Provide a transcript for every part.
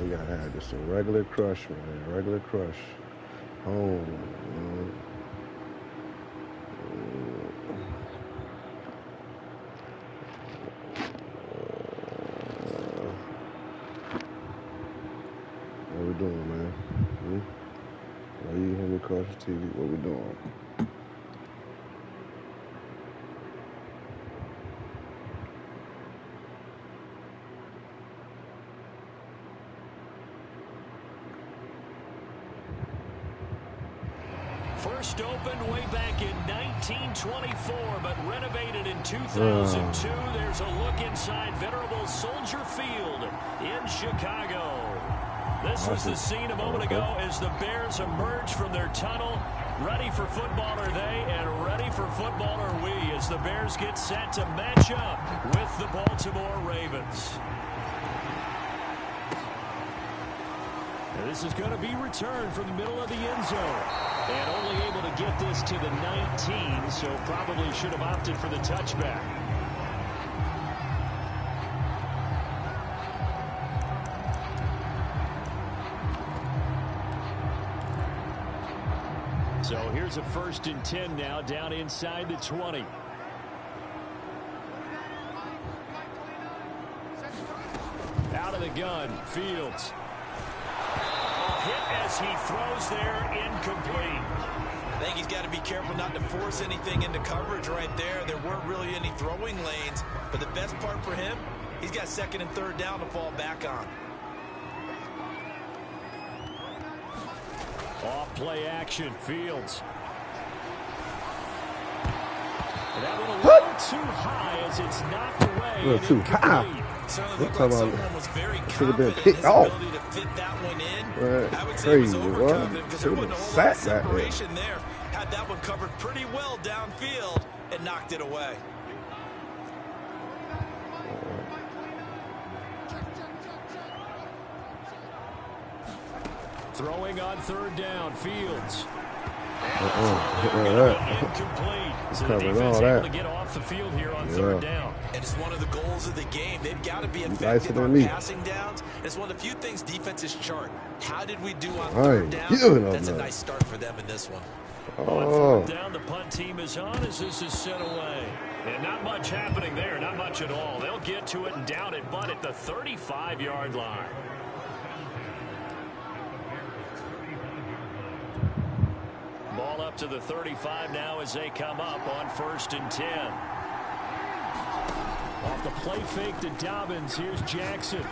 We gotta have just a regular crush, man. Regular crush. Home. What we doing, man? Why you hear me across the TV? What we doing? First opened way back in 1924, but renovated in 2002. There's a look inside venerable Soldier Field in Chicago. This was the scene a moment ago as the Bears emerged from their tunnel. Ready for football are they, and ready for football are we, as the Bears get set to match up with the Baltimore Ravens. And this is going to be returned from the middle of the end zone. And only able to get this to the 19, so probably should have opted for the touchback. So here's a 1st and 10 now, down inside the 20. Out of the gun, Fields. Hit as he throws there, incomplete. I think he's got to be careful not to force anything into coverage right there. There weren't really any throwing lanes, but the best part for him, he's got 2nd and 3rd down to fall back on. Off play action, Fields. And that one a little too high as it's knocked away. A little too high. Certainly looked like someone was very Should have been confident in his picked off. ability to fit that one in. Right. I would say Crazy, he was overconfident because there wasn't a whole lot of separation there. Had that one covered pretty well downfield and knocked it away. Throwing on 3rd down, Fields. Incomplete. So the defense able to get off the field here on 3rd down. And it's one of the goals of the game. They've got to be effective on passing downs. It's one of the few things defenses chart. How did we do on 3rd down? That's a nice start for them in this one. On 4th down, the punt team is on as this is sent away. And not much happening there, not much at all. They'll get to it and down it, but at the 35-yard line. Ball up to the 35 now as they come up on 1st and 10. Off the play fake to Dobbins. Here's Jackson.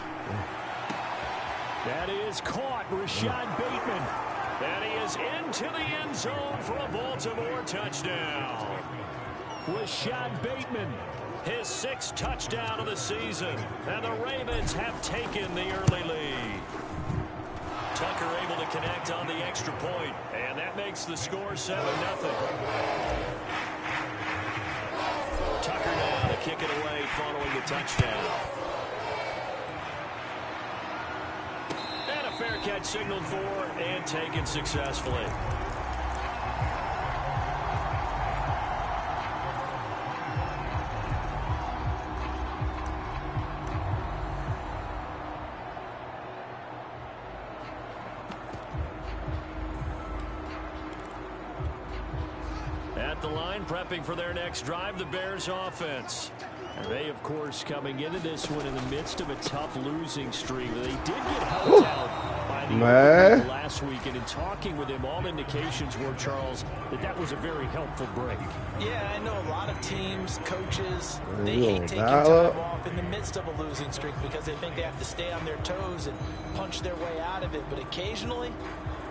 That is caught. Rashad Bateman. And he is into the end zone for a Baltimore touchdown. Rashad Bateman, his 6th touchdown of the season. And the Ravens have taken the early lead. Tucker able to connect on the extra point, and that makes the score 7-0. Tucker now to kick it away following the touchdown. And a fair catch signaled for and taken successfully. The line prepping for their next drive, the Bears offense. And they, of course, coming into this one in the midst of a tough losing streak. They did get helped out by the last week, and in talking with him, all indications were, Charles, that was a very helpful break. Yeah, I know a lot of teams, coaches, they hate taking time off in the midst of a losing streak because they think they have to stay on their toes and punch their way out of it. But occasionally,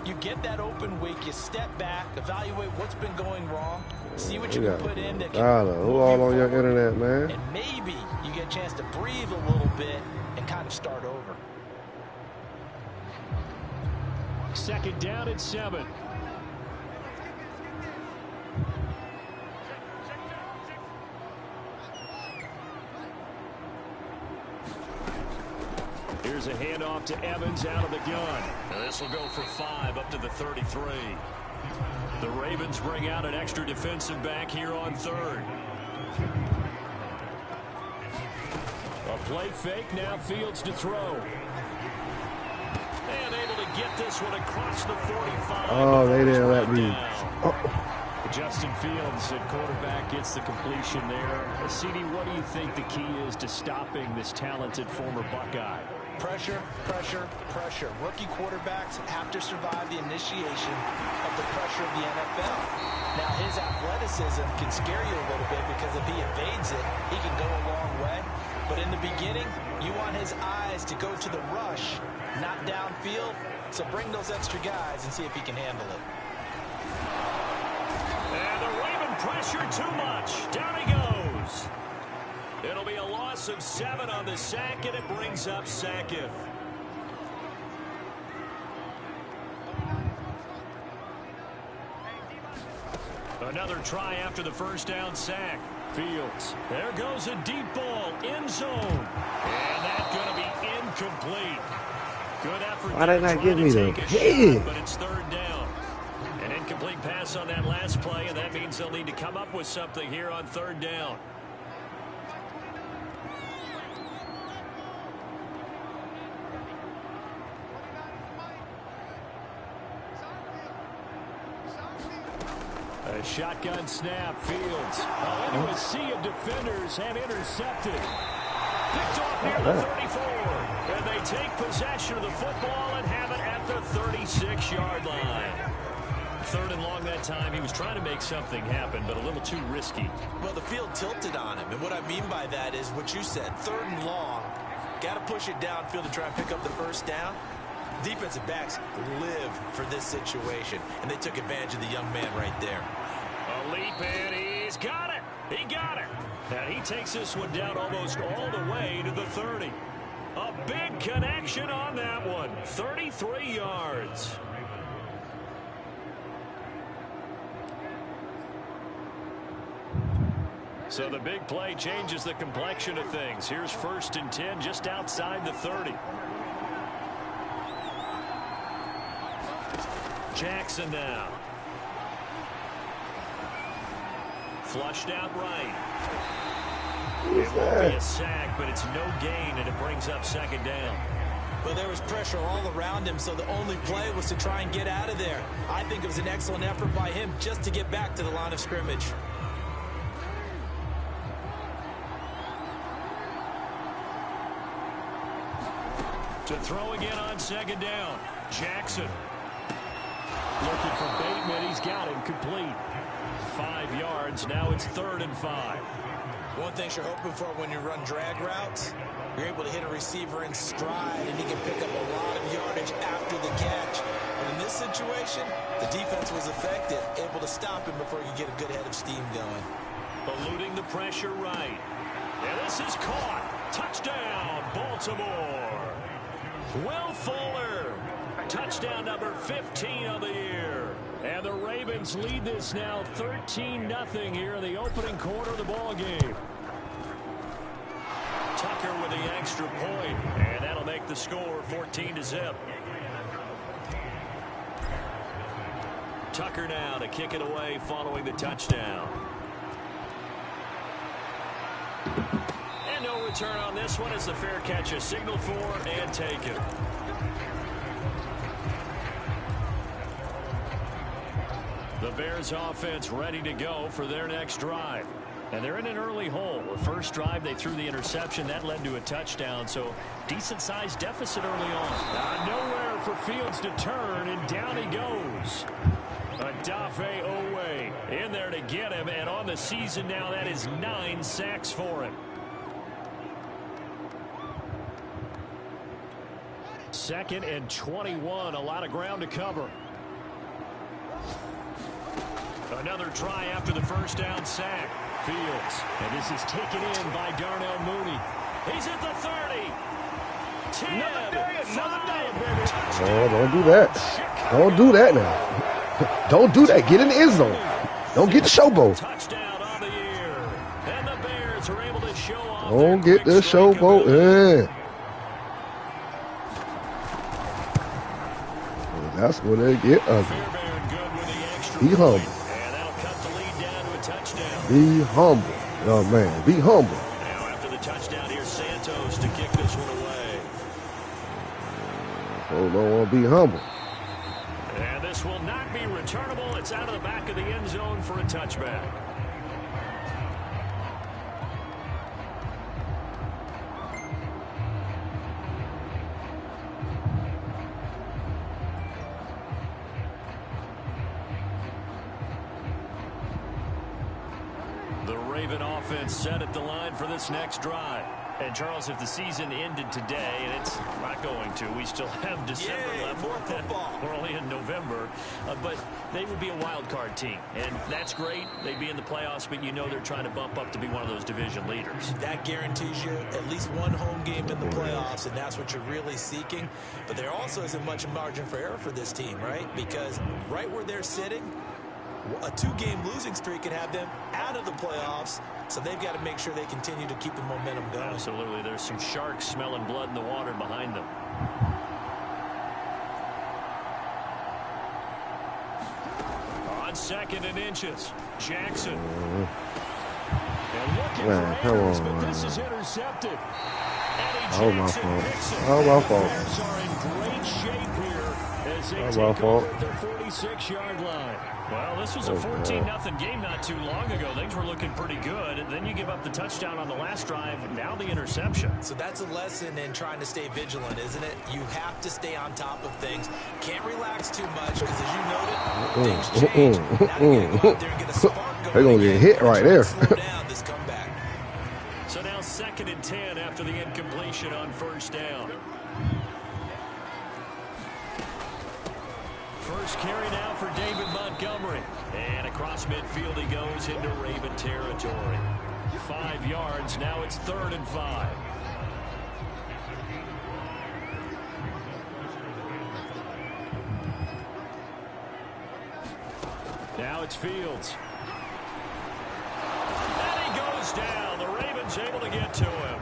you get that open week, you step back, evaluate what's been going wrong, see what you can put in that can who all on your internet, man? And maybe you get a chance to breathe a little bit and kind of start over. 2nd down and 7. Here's a handoff to Evans out of the gun. Now this will go for 5 up to the 33. The Ravens bring out an extra defensive back here on 3rd. A play fake, now Fields to throw. get this one across the 45. Oh, they didn't let me. Oh. Justin Fields at quarterback gets the completion there. CD, what do you think the key is to stopping this talented former Buckeye? Pressure, pressure, pressure. Rookie quarterbacks have to survive the initiation of the pressure of the NFL. Now, his athleticism can scare you a little bit because if he evades it, he can go a long way. But in the beginning, you want his eyes to go to the rush, not downfield. So bring those extra guys and see if he can handle it. And the Raven pressure too much. Down he goes. It'll be a loss of 7 on the sack, and it brings up second. Another try after the first down sack. Fields. There goes a deep ball. End zone. And that's going to be incomplete. Good effort. Why didn't I give me the head? But it's third down. An incomplete pass on that last play, and that means they'll need to come up with something here on third down. A shotgun snap. Fields into a sea of defenders and intercepted. Picked off near the 34. And they take possession of the football and have it at the 36-yard line. Third and long that time. He was trying to make something happen, but a little too risky. Well, the field tilted on him. And what I mean by that is what you said. Third and long. Got to push it downfield to try and pick up the first down. Defensive backs live for this situation, and they took advantage of the young man right there. A leap, and he's got it. He got it. And he takes this one down almost all the way to the 30. A big connection on that one. 33 yards. So the big play changes the complexion of things. Here's 1st and 10 just outside the 30. Jackson now. Flushed out right. It won't be a sack, but it's no gain, and it brings up second down. Well, there was pressure all around him, so the only play was to try and get out of there. I think it was an excellent effort by him just to get back to the line of scrimmage. To throw again on second down. Jackson. Looking for Bateman. He's got him complete. 5 yards. Now it's 3rd and 5. One thing you're hoping for when you run drag routes, you're able to hit a receiver in stride, and he can pick up a lot of yardage after the catch. But in this situation, the defense was effective, able to stop him before you get a good head of steam going. Eluding the pressure right. And this is caught. Touchdown, Baltimore. Will Fuller. Touchdown number 15 of the year. And the Ravens lead this now 13-0 here in the opening quarter of the ball game. Tucker with the extra point, and that'll make the score 14-0. Tucker now to kick it away following the touchdown. And no return on this one as the fair catch is signaled for and taken. The Bears offense ready to go for their next drive. And they're in an early hole. The first drive, they threw the interception. That led to a touchdown, so decent-sized deficit early on. Nowhere for Fields to turn, and down he goes. Adafe Owe in there to get him, and on the season now, that is 9 sacks for him. 2nd and 21, a lot of ground to cover. Another try after the first down sack. Fields, and this is taken in by Darnell Mooney. He's at the 30. 10. Another day, baby. Oh, don't do that. Don't do that now. Don't do that. Get in the end zone. Don't get the showboat. Touchdown on the year. And the Bears are able to show off. Don't get the showboat. Yeah. That's where they get ugly. Be humble. Be humble. Oh, man. Be humble. Now after the touchdown, here's Santos to kick this one away. Oh, don't want to be humble. This will not be returnable. It's out of the back of the end zone for a touchback. The Raven offense set at the line for this next drive. And, Charles, if the season ended today, and it's not going to, we still have December left. More football. We're only in November. But they would be a wild card team. And that's great. They'd be in the playoffs, but you know they're trying to bump up to be one of those division leaders. That guarantees you at least one home game in the playoffs, and that's what you're really seeking. But there also isn't much margin for error for this team, right? Because right where they're sitting, a 2-game losing streak could have them out of the playoffs, so they've got to make sure they continue to keep the momentum going. Absolutely. There's some sharks smelling blood in the water behind them. On 2nd and inches, Jackson. And looking for errors, but this is intercepted. Oh, my fault. Oh, my fault. Bears are in great shape here as they take over at their 46-yard line. Well, this was a 14-0 game not too long ago. Things were looking pretty good. And then you give up the touchdown on the last drive. Now the interception. So that's a lesson in trying to stay vigilant, isn't it? You have to stay on top of things. Can't relax too much because, as you noted, things change. Now you got to go out there and get a spark going. They're going to get hit right there. Slow down this comeback. So now 2nd and 10 after the incompletion on 1st down. First carry now for David Montgomery. And across midfield he goes into Raven territory. 5 yards. Now it's 3rd and 5. Now it's Fields. And he goes down. The Ravens able to get to him.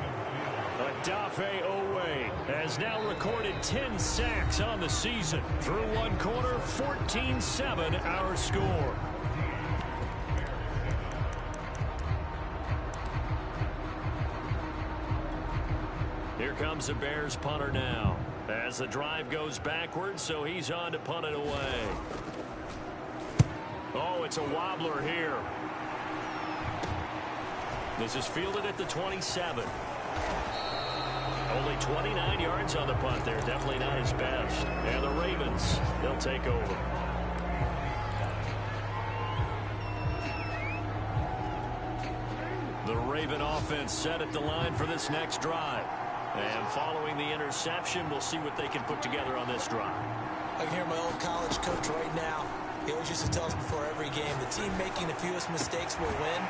Odafe Owe has now recorded 10 sacks on the season. Through one quarter, 14-7 our score. Here comes the Bears punter now. As the drive goes backwards, so he's on to punt it away. Oh, it's a wobbler here. This is fielded at the 27. Only 29 yards on the punt there. Definitely not his best. And the Ravens, they'll take over. The Raven offense set at the line for this next drive. And following the interception, we'll see what they can put together on this drive. I can hear my old college coach right now. He always used to tell us before every game, the team making the fewest mistakes will win.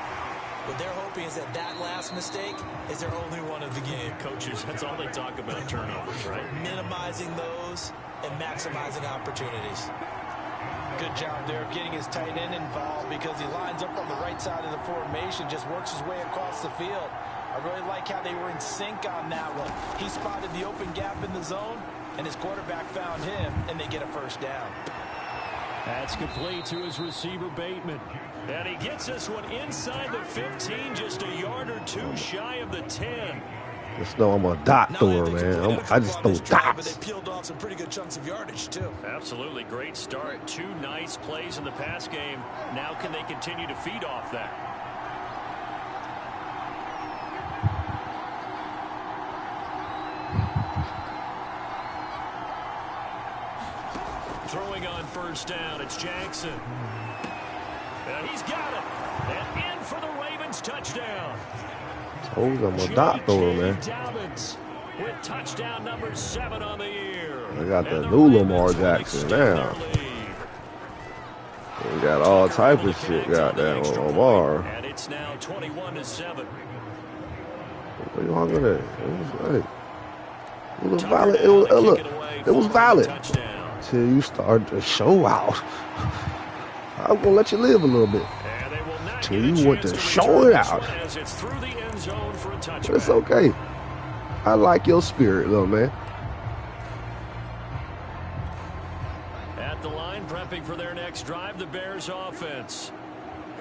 What they're hoping is that that last mistake is their only one of the game. Coaches, that's all they talk about, turnovers, right? Minimizing those and maximizing opportunities. Good job there of getting his tight end involved because he lines up on the right side of the formation, just works his way across the field. I really like how they were in sync on that one. He spotted the open gap in the zone, and his quarterback found him, and they get a first down. That's complete to his receiver, Bateman. And he gets this one inside the 15, just a yard or two shy of the 10. Just know I'm a dot thrower, man. I just throw dots. But they peeled off some pretty good chunks of yardage, too. Absolutely. Great start. 2 nice plays in the pass game. Now can they continue to feed off that? Throwing on first down, it's Jackson. And he's got it. And in for the Ravens touchdown. I'm a dot thrower, man. Dobbins with touchdown number 7 on the year. I got the new Lamar Jackson now. We got all type of shit goddamn on Lamar. And it's now 21-7. What are you hungry at? It was valid. It was valid. Till you start to show out. I'm gonna let you live a little bit. Till you want to show it out. But it's okay. I like your spirit, little man. At the line, prepping for their next drive, the Bears offense.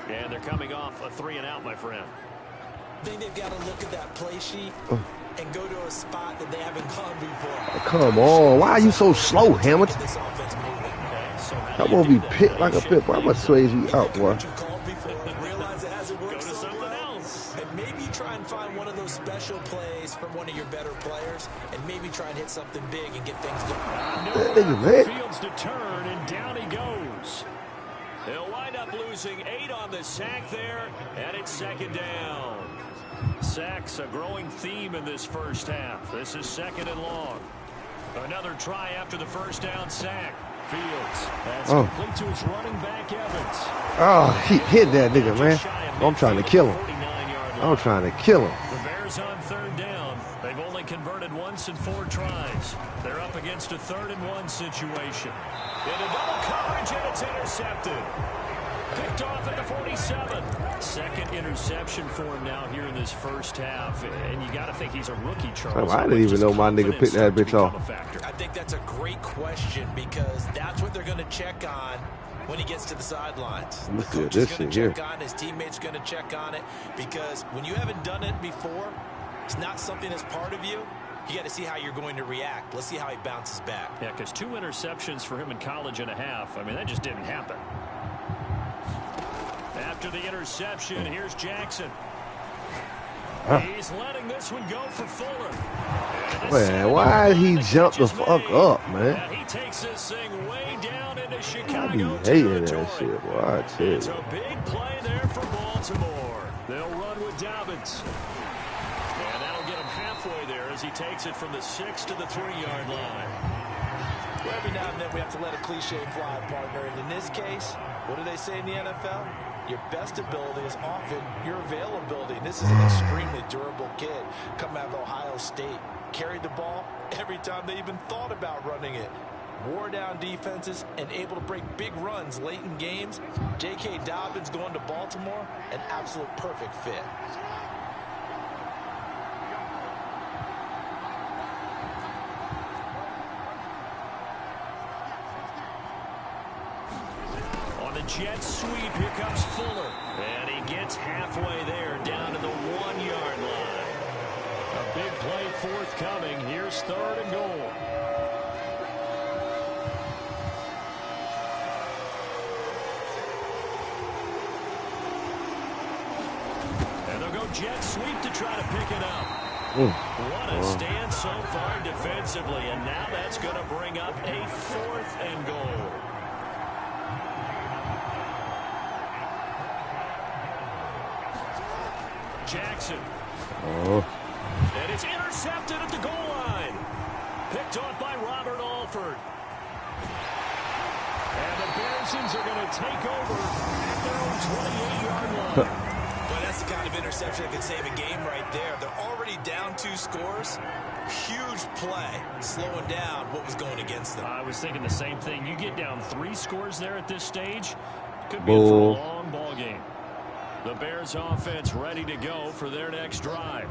And they're coming off a 3-and-out, my friend. I think they've got to look at that play sheet and go to a spot that they haven't gone before. Come on. Why are you so slow, Hamilton? This offense moving. Okay, so I'm gonna be picked like a pit, boy. I'm gonna sway you out, boy. Realize it hasn't worked so well, and maybe try and find one of those special plays from one of your better players, and maybe try and hit something big and get things going. Fields to turn, and down he goes. He'll wind up losing 8 on the sack there, and it's 2nd down. Sacks a growing theme in this first half. This is 2nd and long. Another try after the first down sack. Fields. That's complete to his running back, Evans. Oh, he hit that nigga, man. I'm trying to kill him. I'm trying to kill him. The Bears on 3rd down. They've only converted once in 4 tries. They're up against a 3rd and 1 situation. Into double coverage, and it's intercepted. Picked off at the 47. 2nd interception for him now here in this first half. And you got to think he's a rookie, Charles. I didn't even know my nigga picked that bitch off. I think that's a great question because that's what they're going to check on when he gets to the sidelines. Look at this shit here. His teammates going to check on it because when you haven't done it before, it's not something that's part of you. You got to see how you're going to react. Let's see how he bounces back. Yeah, because 2 interceptions for him in college and a half. I mean, that just didn't happen. After the interception, here's Jackson. He's letting this one go for Fuller. Man, why he jumped the fuck up, man? And he takes this thing way down into I Chicago. be hating that shit, boy. I tell you. It's a big play there for Baltimore. They'll run with Dobbins. And that'll get him halfway there as he takes it from the 6 to the 3-yard line. Well, every now and then we have to let a cliche fly, partner. And in this case, what do they say in the NFL? Your best ability is often your availability. And this is an extremely durable kid coming out of Ohio State. Carried the ball every time they even thought about running it. Wore down defenses and able to break big runs late in games. J.K. Dobbins going to Baltimore, an absolute perfect fit. Jet sweep, here comes Fuller. And he gets halfway there, down to the 1-yard line. A big play forthcoming. Here's 3rd and goal. And they'll go jet sweep to try to pick it up. What a stand so far defensively. And now that's going to bring up a 4th and goal. Jackson. And it's intercepted at the goal line. Picked off by Robert Alford. And the Bearsons are going to take over at their own 28-yard line. But that's the kind of interception that could save a game right there. They're already down 2 scores. Huge play, slowing down what was going against them. I was thinking the same thing. You get down 3 scores there at this stage, could be in for a long ball game. The Bears offense ready to go for their next drive.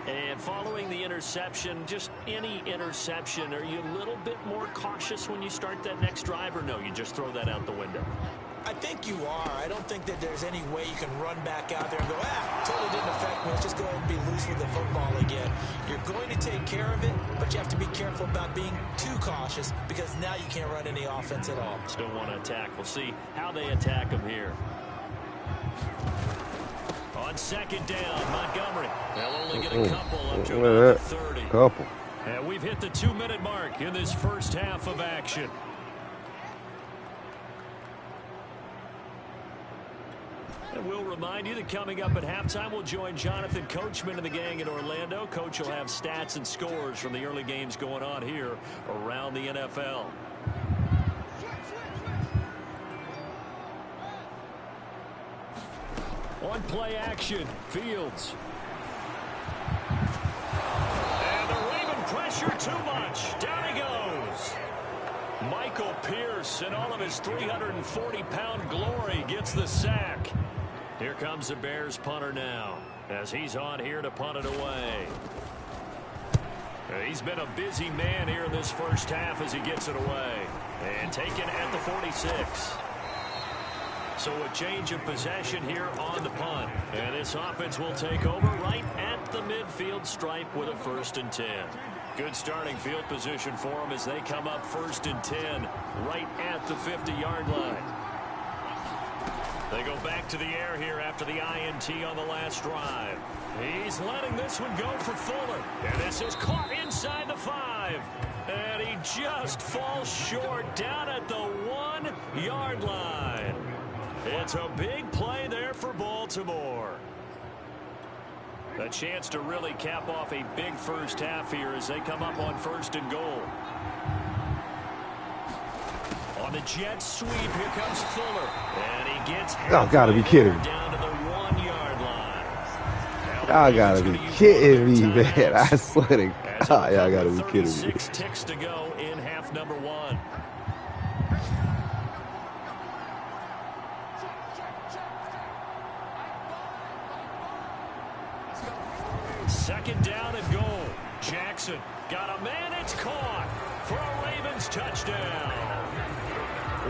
And following the interception, just any interception, are you a little bit more cautious when you start that next drive, or no, you just throw that out the window? I think you are. I don't think that there's any way you can run back out there and go, totally didn't affect me. Let's just go ahead and be loose with the football again. You're going to take care of it, but you have to be careful about being too cautious because now you can't run any offense at all. Still want to attack. We'll see how they attack them here. On 2nd down, Montgomery. They'll only get a couple up to about 30. Couple. And we've hit the 2-minute mark in this first half of action. And we'll remind you that coming up at halftime, we'll join Jonathan Coachman and the gang in Orlando. Coach will have stats and scores from the early games going on here around the NFL. On play action, Fields. And the Raven pressure too much. Down he goes. Michael Pierce, in all of his 340-pound glory, gets the sack. Here comes the Bears punter now, as he's on here to punt it away. He's been a busy man here in this first half as he gets it away. And taken at the 46. So a change of possession here on the punt. And this offense will take over right at up the midfield stripe with a 1st and 10. Good starting field position for them as they come up 1st and 10 right at the 50-yard line. They go back to the air here after the INT on the last drive. He's letting this one go for Fuller. And this is caught inside the 5. And he just falls short down at the 1-yard line. It's a big play there for Baltimore. A chance to really cap off a big first half here as they come up on 1st and goal. On the jet sweep, here comes Fuller. And he gets y'all gotta be kidding me. Down to the 1-yard line. Y'all gotta be kidding me, man. I swear to God, y'all gotta be kidding me. 6 ticks to go in half number 1. Second down and goal. Jackson got a man. It's caught for a Ravens touchdown.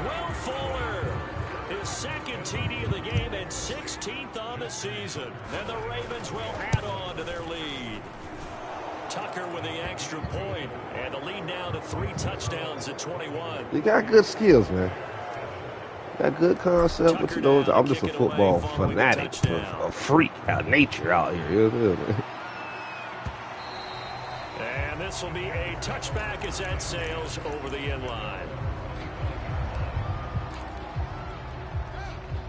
Will Fuller, his 2nd TD of the game and 16th on the season. And the Ravens will add on to their lead. Tucker with the extra point, and the lead now to 3 touchdowns at 21. You got good skills, man. Got good concept, but you know, I'm just a football fanatic, a freak out nature out here. You know, man. And this will be a touchback as that sails over the end line.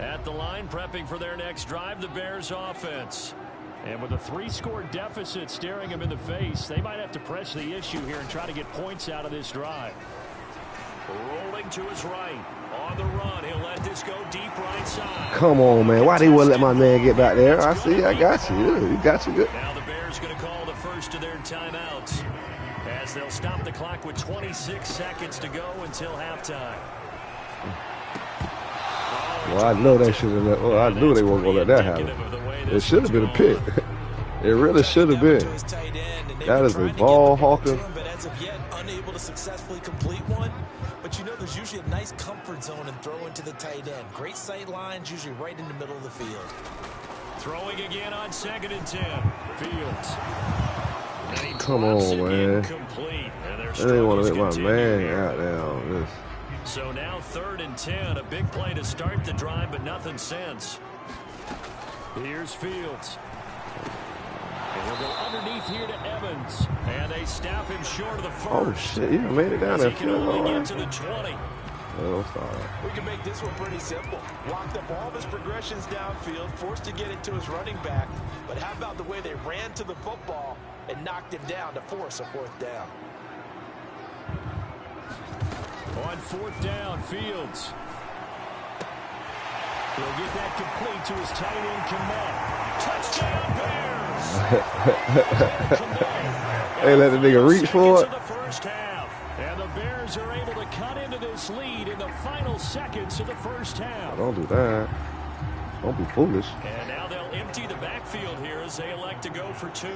At the line, prepping for their next drive, the Bears offense. And with a 3-score deficit staring them in the face, they might have to press the issue here and try to get points out of this drive. Rolling to his right. On the run, he'll let this go deep right side. Come on, man. Why they wouldn't let my man get back there? I see. I got you. Yeah, you got you good. Now the Bears going to call the first of their timeouts as they'll stop the clock with 26 seconds to go until halftime. Well, I know they should have. Well, I knew they weren't going to let that happen. It should have been a pick. It really should have been. That is a ball hawking. But as of yet, unable to successfully complete one. But you know, there's usually a nice comfort zone in throwing to the tight end. Great sight lines, usually right in the middle of the field. Throwing again on 2nd and 10. Fields. Come on, man. They didn't want to let my man out there on this. So now 3rd and 10. A big play to start the drive, but nothing since. Here's Fields. And he'll go underneath here to Evans. And they stop him short of the 1st. Oh, shit. You made it down there. He can only get to the 20. Oh, sorry. We can make this one pretty simple. Walked up all of his progressions downfield, forced to get it to his running back. But how about the way they ran to the football and knocked him down to force a 4th down? On 4th down, Fields. He'll get that complete to his tight end, Kmet. Touchdown, Bears! Hey, let the nigga reach for it. The first half, and the Bears are able to cut into this lead in the final seconds of the first half. Don't do that. Don't be foolish. And now they'll empty the backfield here as they elect to go for 2.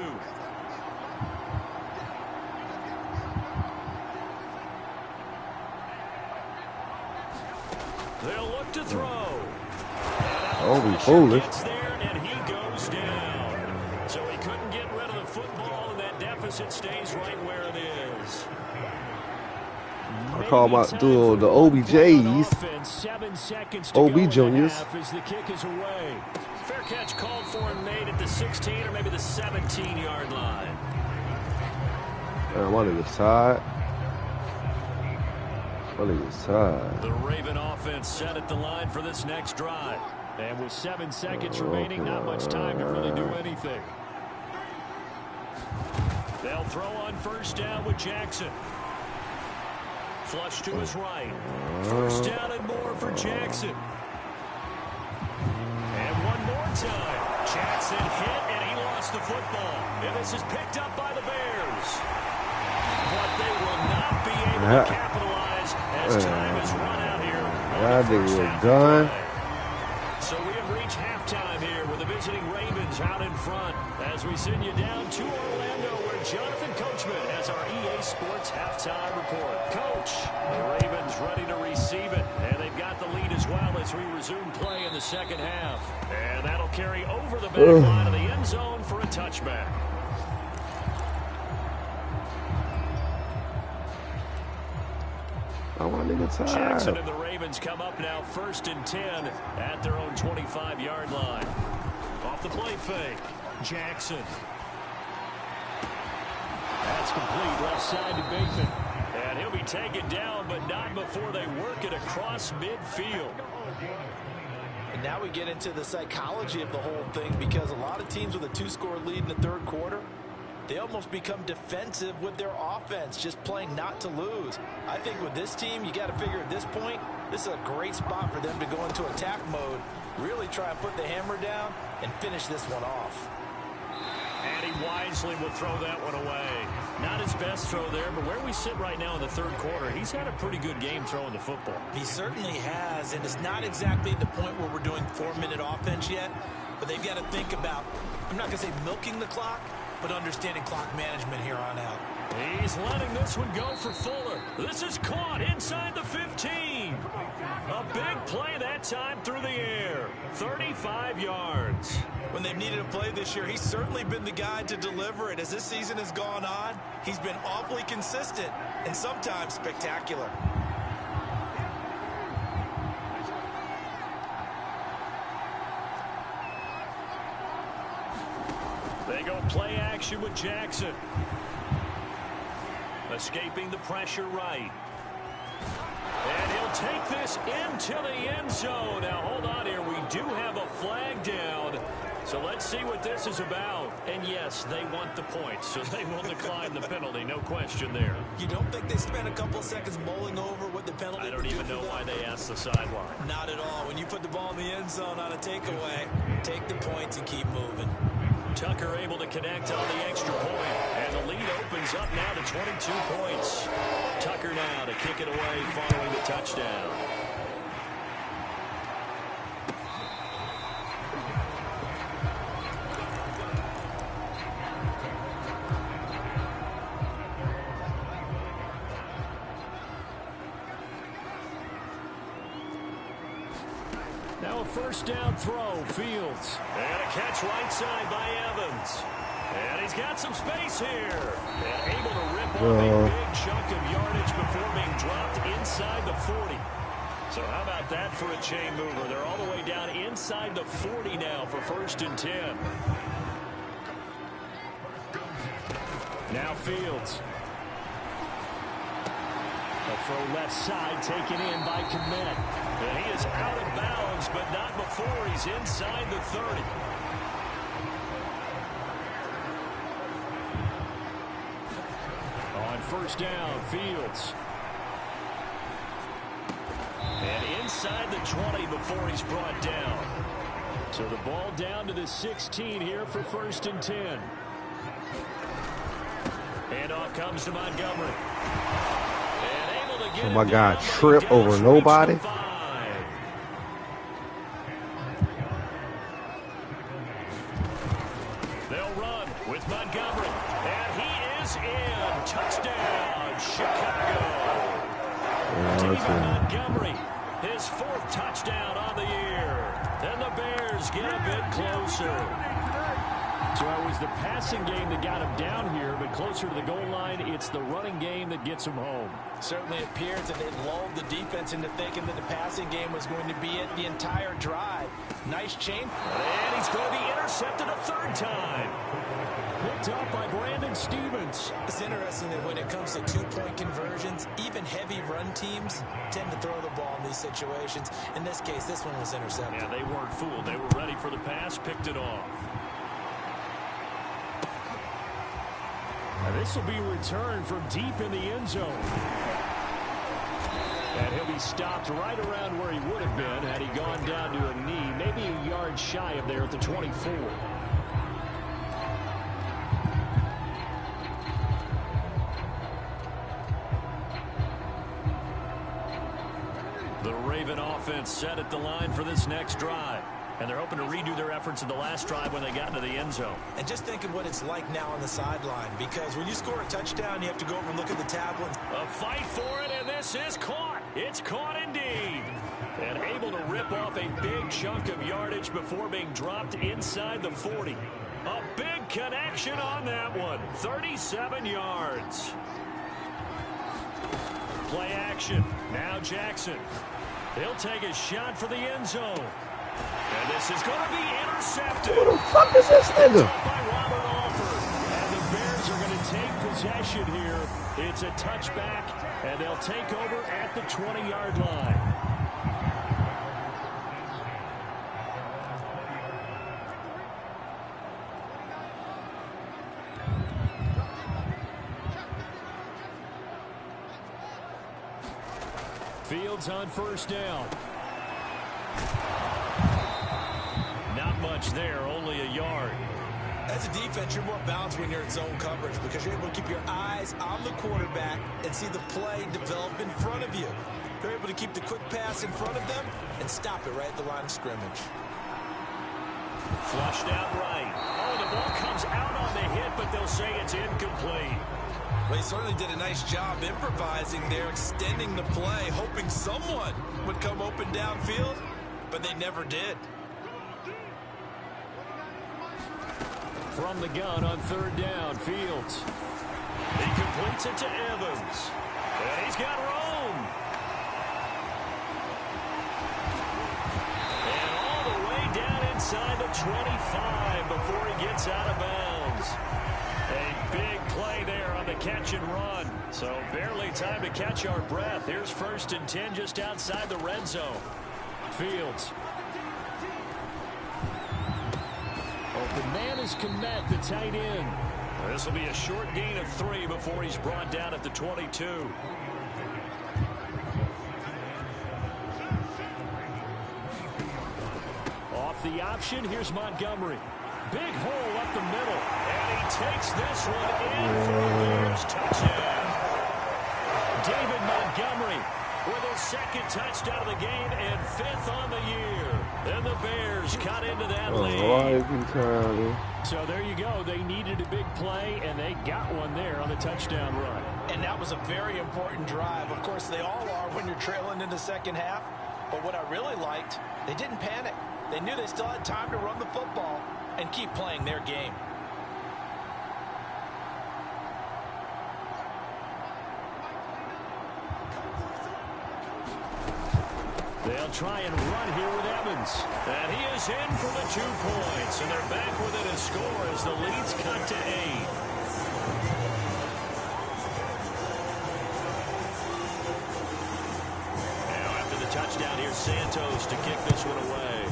They'll look to throw. Don't be foolish. Gets there and he goes down. So he couldn't get rid of the football, and that deficit stays right where it is. I call my duo the OBJs. 7 seconds to OB go Juniors. as the kick is away. Fair catch called for and made at the 16 or maybe the 17-yard line. One of the side. One of the side. The Raven offense set at the line for this next drive. And with 7 seconds remaining, not much time to really do anything. They'll throw on 1st down with Jackson. Flush to his right. 1st down and more for Jackson. And one more time. Jackson hit, and he lost the football. And this is picked up by the Bears. But they will not be able to capitalize as time has run out here. I think we're done. So we have reached halftime here with the visiting Ravens out in front as we send you down to Orlando, where Jonathan Coachman has our EA Sports halftime report. Coach, the Ravens ready to receive it, and they've got the lead as well as we resume play in the second half. And that'll carry over the back line of the end zone for a touchback. Jackson and the Ravens come up now 1st and 10 at their own 25-yard line. Off the play fake. Jackson. That's complete left side to Bateman. And he'll be taken down, but not before they work it across midfield. And now we get into the psychology of the whole thing, because a lot of teams with a 2-score lead in the third quarter, they almost become defensive with their offense, just playing not to lose. I think with this team, you got to figure at this point, this is a great spot for them to go into attack mode, really try and put the hammer down and finish this one off. And he wisely will throw that one away. Not his best throw there, but where we sit right now in the third quarter, he's had a pretty good game throwing the football. He certainly has, and it's not exactly the point where we're doing 4-minute offense yet, but they've got to think about, I'm not going to say milking the clock, but understanding clock management here on out. He's letting this one go for Fuller. This is caught inside the 15. A big play that time through the air. 35 yards. When they've needed a play this year, he's certainly been the guy to deliver it. As this season has gone on, he's been awfully consistent and sometimes spectacular. They go play action with Jackson. Escaping the pressure right. And he'll take this into the end zone. Now, hold on here. We do have a flag down. So let's see what this is about. And, yes, they want the points, so they will decline the penalty. No question there. You don't think they spent a couple seconds mulling over what the penalty would do? I don't even know why they asked the sideline. Not at all. When you put the ball in the end zone on a takeaway, take the points and keep moving. Tucker able to connect on the extra point, and the lead opens up now to 22 points. Tucker now to kick it away following the touchdown. Now a first down throw, Fields. And a catch right side by Evans. And he's got some space here. And able to rip off a big chunk of yardage before being dropped inside the 40. So how about that for a chain mover? They're all the way down inside the 40 now for 1st and 10. Now Fields. A throw left side taken in by Kmet. And he is out of bounds, but not before he's inside the 30. On first down, Fields. And inside the 20 before he's brought down. So the ball down to the 16 here for 1st and 10. Handoff comes to Montgomery. Oh my God, trip over nobody. They'll run with Montgomery. And he is in. Touchdown, Chicago. David Montgomery, his 4th touchdown on the year. Then the Bears get a bit closer. So it was the passing game that got him down here, but closer to the goal line, it's the running game that gets him home. Certainly appears that they've lulled the defense into thinking that the passing game was going to be it the entire drive. Nice chain. And he's going to be intercepted a 3rd time. Picked up by Brandon Stevens. It's interesting that when it comes to 2-point conversions, even heavy run teams tend to throw the ball in these situations. In this case, this one was intercepted. Yeah, they weren't fooled. They were ready for the pass, picked it off. Now this will be returned from deep in the end zone. And he'll be stopped right around where he would have been had he gone down to a knee, maybe a yard shy of there at the 24. The Raven offense set at the line for this next drive. And they're hoping to redo their efforts in the last drive when they got into the end zone. And just think of what it's like now on the sideline, because when you score a touchdown, you have to go over and look at the tablet. A fight for it, and this is caught. It's caught indeed. And able to rip off a big chunk of yardage before being dropped inside the 40. A big connection on that one. 37 yards. Play action. Now Jackson. He'll take a shot for the end zone. And this is going to be intercepted. Who the fuck is this nigga? By Robert Alford. And the Bears are going to take possession here. It's a touchback, and they'll take over at the 20-yard line. Fields on first down. Not much there, only a yard. As a defense, you're more balanced when you're in zone coverage because you're able to keep your eyes on the quarterback and see the play develop in front of you. You're able to keep the quick pass in front of them and stop it right at the line of scrimmage. Flushed out right. Oh, the ball comes out on the hit, but they'll say it's incomplete. Well, he certainly did a nice job improvising there, extending the play, hoping someone would come open downfield, but they never did. From the gun on third down, Fields. He completes it to Evans. And he's got room. And all the way down inside the 25 before he gets out of bounds. A big play there on the catch and run. So barely time to catch our breath. Here's 1st and 10 just outside the red zone. Fields. Open man is Kmet, the tight end. This will be a short gain of 3 before he's brought down at the 22. Off the option, here's Montgomery. Big hole up the middle, and he takes this one in for a Bears touchdown. David Montgomery with his 2nd touchdown of the game and 5th on the year. And the Bears cut into that lead. So there you go. They needed a big play, and they got one there on the touchdown run. And that was a very important drive. Of course, they all are when you're trailing in the second half. But what I really liked, they didn't panic. They knew they still had time to run the football and keep playing their game. They'll try and run here with Evans. And he is in for the 2 points. And they're back within a score as the lead's cut to 8. Now after the touchdown, here's Santos to kick this one away.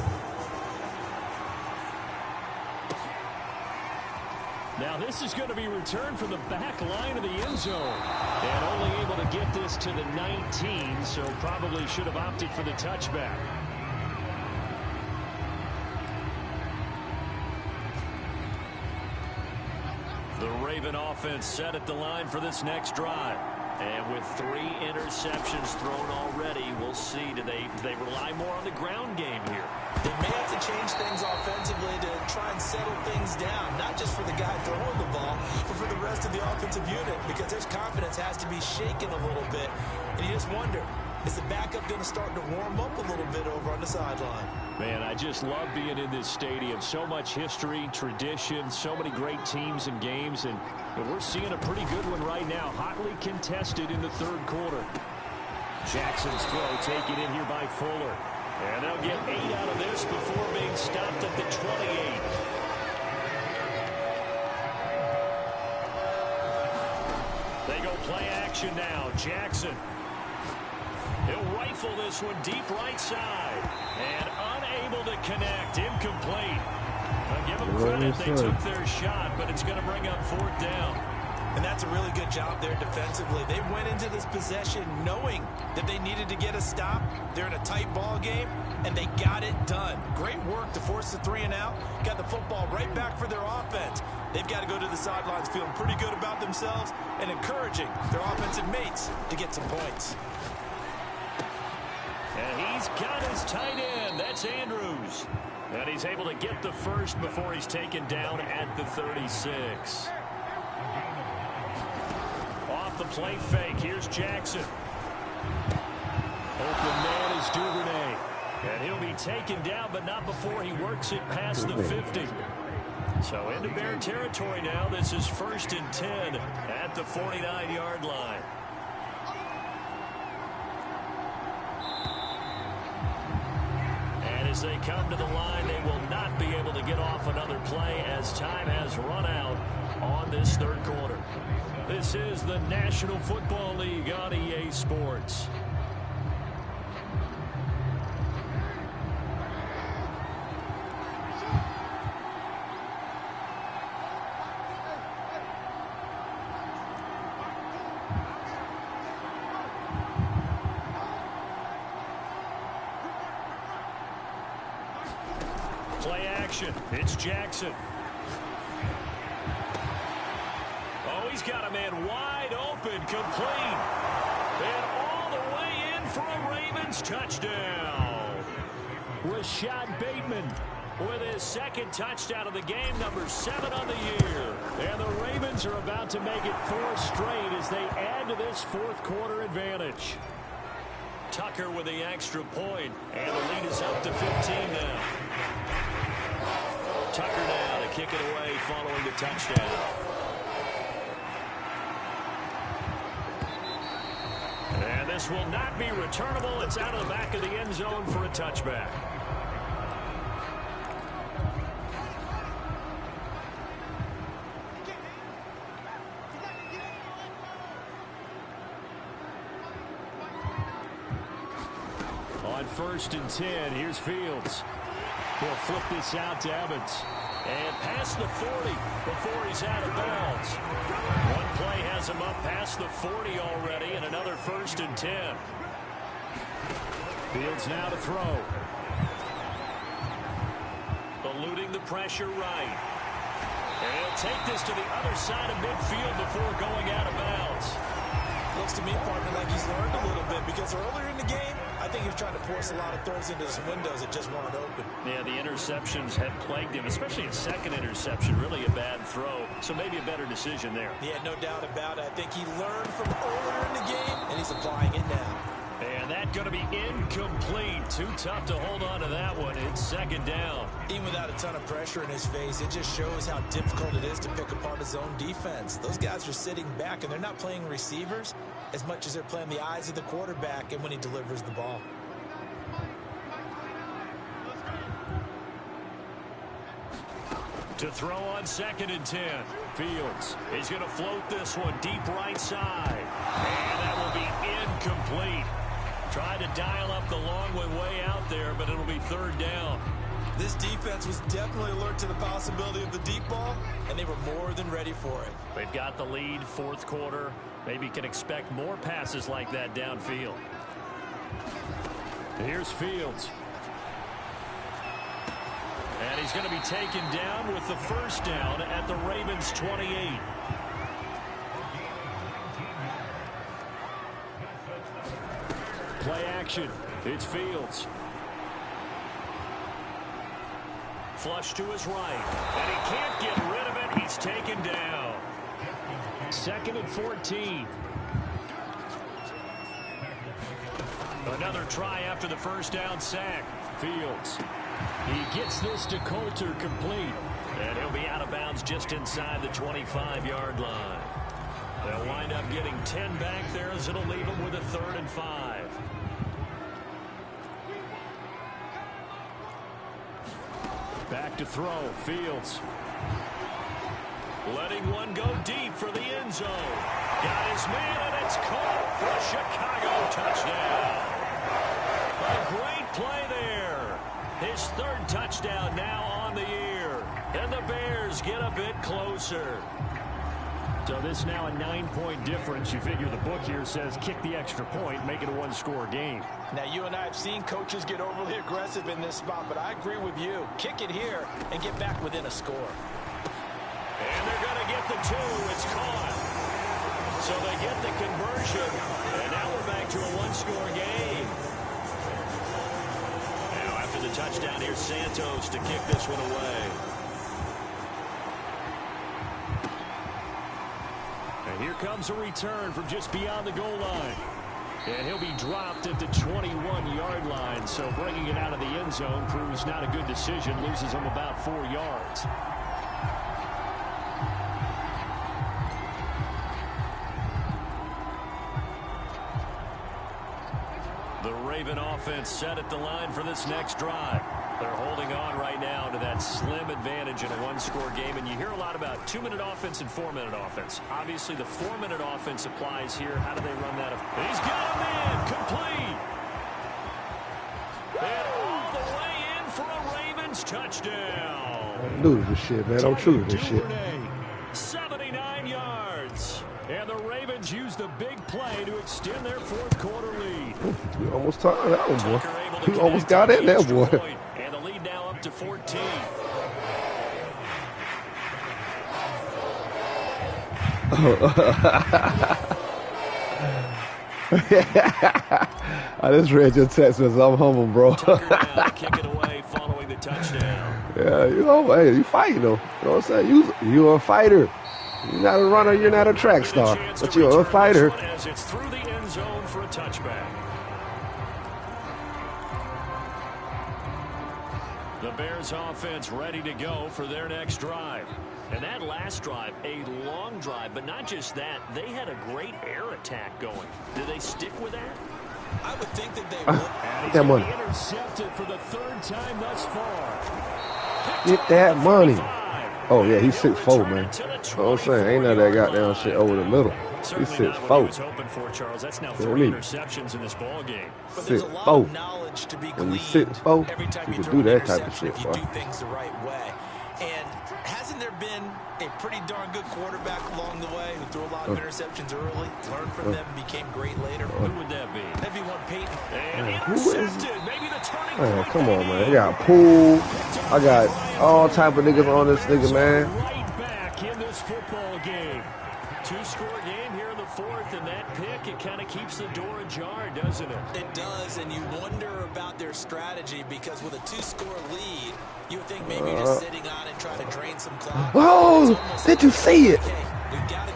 Now this is going to be returned from the back line of the end zone. And only able to get this to the 19, so probably should have opted for the touchback. The Raven offense set at the line for this next drive. And with 3 interceptions thrown already, we'll see. Do they rely more on the ground game here? They may have to change things offensively to try and settle things down, not just for the guy throwing the ball, but for the rest of the offensive unit, because their confidence has to be shaken a little bit. And you just wonder, is the backup going to start to warm up a little bit over on the sideline? Man, I just love being in this stadium. So much history, tradition, so many great teams and games, and we're seeing a pretty good one right now, hotly contested in the 3rd quarter. Jackson's throw taken in here by Fuller. And they'll get 8 out of this before being stopped at the 28. They go play action now. Jackson. He'll rifle this one deep right side. And unable to connect. Incomplete. I'll give them credit. They took their shot, but it's going to bring up 4th down. And that's a really good job there defensively. They went into this possession knowing that they needed to get a stop. They're in a tight ball game, and they got it done. Great work to force the 3 and out. Got the football right back for their offense. They've got to go to the sidelines feeling pretty good about themselves and encouraging their offensive mates to get some points. And he's got his tight end. That's Andrews. And he's able to get the first before he's taken down at the 36. Off the play fake, here's Jackson. Open man is Duvernay. And he'll be taken down, but not before he works it past the 50. So into Bear territory now. This is 1st and 10 at the 49-yard line. And as they come to the line, they will not be able to get off another play as time has run out on this third quarter. This is the National Football League on EA Sports. Play action. It's Jackson. Oh, he's got a man wide open, complete. And all the way in for a Ravens touchdown. Rashad Bateman with his second touchdown of the game, number 7 on the year. And the Ravens are about to make it 4 straight as they add to this fourth quarter advantage. Tucker with the extra point, and the lead is up to 15 now. Tucker now to kick it away following the touchdown. And this will not be returnable. It's out of the back of the end zone for a touchback. On 1st and 10, here's Fields. He'll flip this out to Evans. And past the 40 before he's out of bounds. One play has him up past the 40 already, and another 1st and 10. Fields now to throw. Eluding the pressure right. And he'll take this to the other side of midfield before going out of bounds. Looks to me, partner, like he's learned a little bit, because earlier in the game, I think he was trying to force a lot of throws into some windows that just weren't open. Yeah, the interceptions had plagued him, especially a second interception, really a bad throw. So maybe a better decision there. Yeah, no doubt about it. I think he learned from earlier in the game, and he's applying it now. And that's going to be incomplete. Too tough to hold on to that one. It's 2nd down. Even without a ton of pressure in his face, it just shows how difficult it is to pick apart his own defense. Those guys are sitting back, and they're not playing receivers as much as they're playing the eyes of the quarterback and when he delivers the ball. To throw on 2nd and 10. Fields. He's going to float this one deep right side. And that will be incomplete. Tried to dial up the long one way out there, but it'll be 3rd down. This defense was definitely alert to the possibility of the deep ball, and they were more than ready for it. They've got the lead, 4th quarter. Maybe you can expect more passes like that downfield. Here's Fields. And he's going to be taken down with the 1st down at the Ravens' 28. Play action. It's Fields. Flush to his right. And he can't get rid of it. He's taken down. 2nd and 14. Another try after the 1st down sack. Fields. He gets this to Coulter complete. And he'll be out of bounds just inside the 25-yard line. They'll wind up getting 10 back there as it'll leave them with a 3rd and 5. Back to throw. Fields. Letting one go deep for the end zone. Got his man, and it's caught for a Chicago touchdown. A great play there. His 3rd touchdown now on the year. And the Bears get a bit closer. So this now a 9-point difference. You figure the book here says kick the extra point, make it a 1-score game. Now, you and I have seen coaches get overly aggressive in this spot, but I agree with you. Kick it here and get back within a score. And they're going to get the 2. It's caught. So they get the conversion. And now we're back to a 1-score game. down here Santos to kick this one away. And here comes a return from just beyond the goal line. And he'll be dropped at the 21-yard line. So bringing it out of the end zone proves not a good decision. Loses him about 4 yards. The Raven offense set at the line for this next drive. They're holding on right now to that slim advantage in a one-score game. And you hear a lot about 2-minute offense and 4-minute offense. Obviously, the 4-minute offense applies here. How do they run that? He's got him in. Complete. And all the way in for a Ravens touchdown. Don't do this shit, man. Don't shoot this shit. 79 yards. And the Ravens use the big play to extend their fourth quarter lead. We almost tied that one, boy. We almost got in there, boy. And the lead now up to 14. I just read your text message. I'm humble, bro. Kick it away following the touchdown. Yeah, you know, hey, you fighting though. You know what I'm saying? You're a fighter. You're not a runner. You're not a track star, but you're a fighter. As it's through the end zone for a touchback. The Bears offense ready to go for their next drive. And that last drive, a long drive, but not just that. They had a great air attack going. Do they stick with that? I would think that they would. Get that money. Intercepted for the 3rd time thus far. Get that money. Oh, yeah, he's 6'4", man. You know what I'm saying? Ain't none of that goddamn shit over the middle. He's 6'4". That's now 3 interceptions in this ball game. 6'4". When you 6'4", you can do that type of shit, bro. Do things the right way. And hasn't there been a pretty darn good quarterback along the way who threw a lot of interceptions early, learned from them, became great later? Who would that be? That'd be one Peyton. And intercepted. Maybe the turning point. Man, come on, man. I got Poole. I got all type of niggas on this nigga, man. Right back in this football game. 2-score game here in the 4th, and that pick, it kind of keeps the door ajar, doesn't it? It does, and you wonder about their strategy because with a 2-score lead, you would think maybe just sitting on it, trying to drain some clock. Oh, did you see it?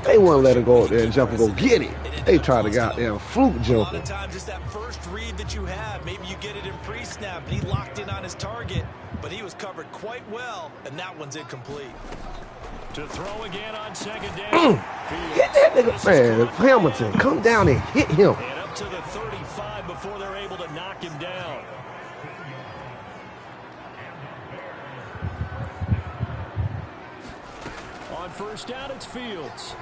They wouldn't let it go out there and jump and go get it. They tried to goddamn fluke jump. A lot of times it's that first read that you have. Maybe you get it in pre-snap, and he locked in on his target, but he was covered quite well, and that one's incomplete. To throw again on 2nd down. Hit that nigga, man. Hamilton, come down and hit him. And up to the 35 before they're able to knock him down. On 1st down, it's Fields.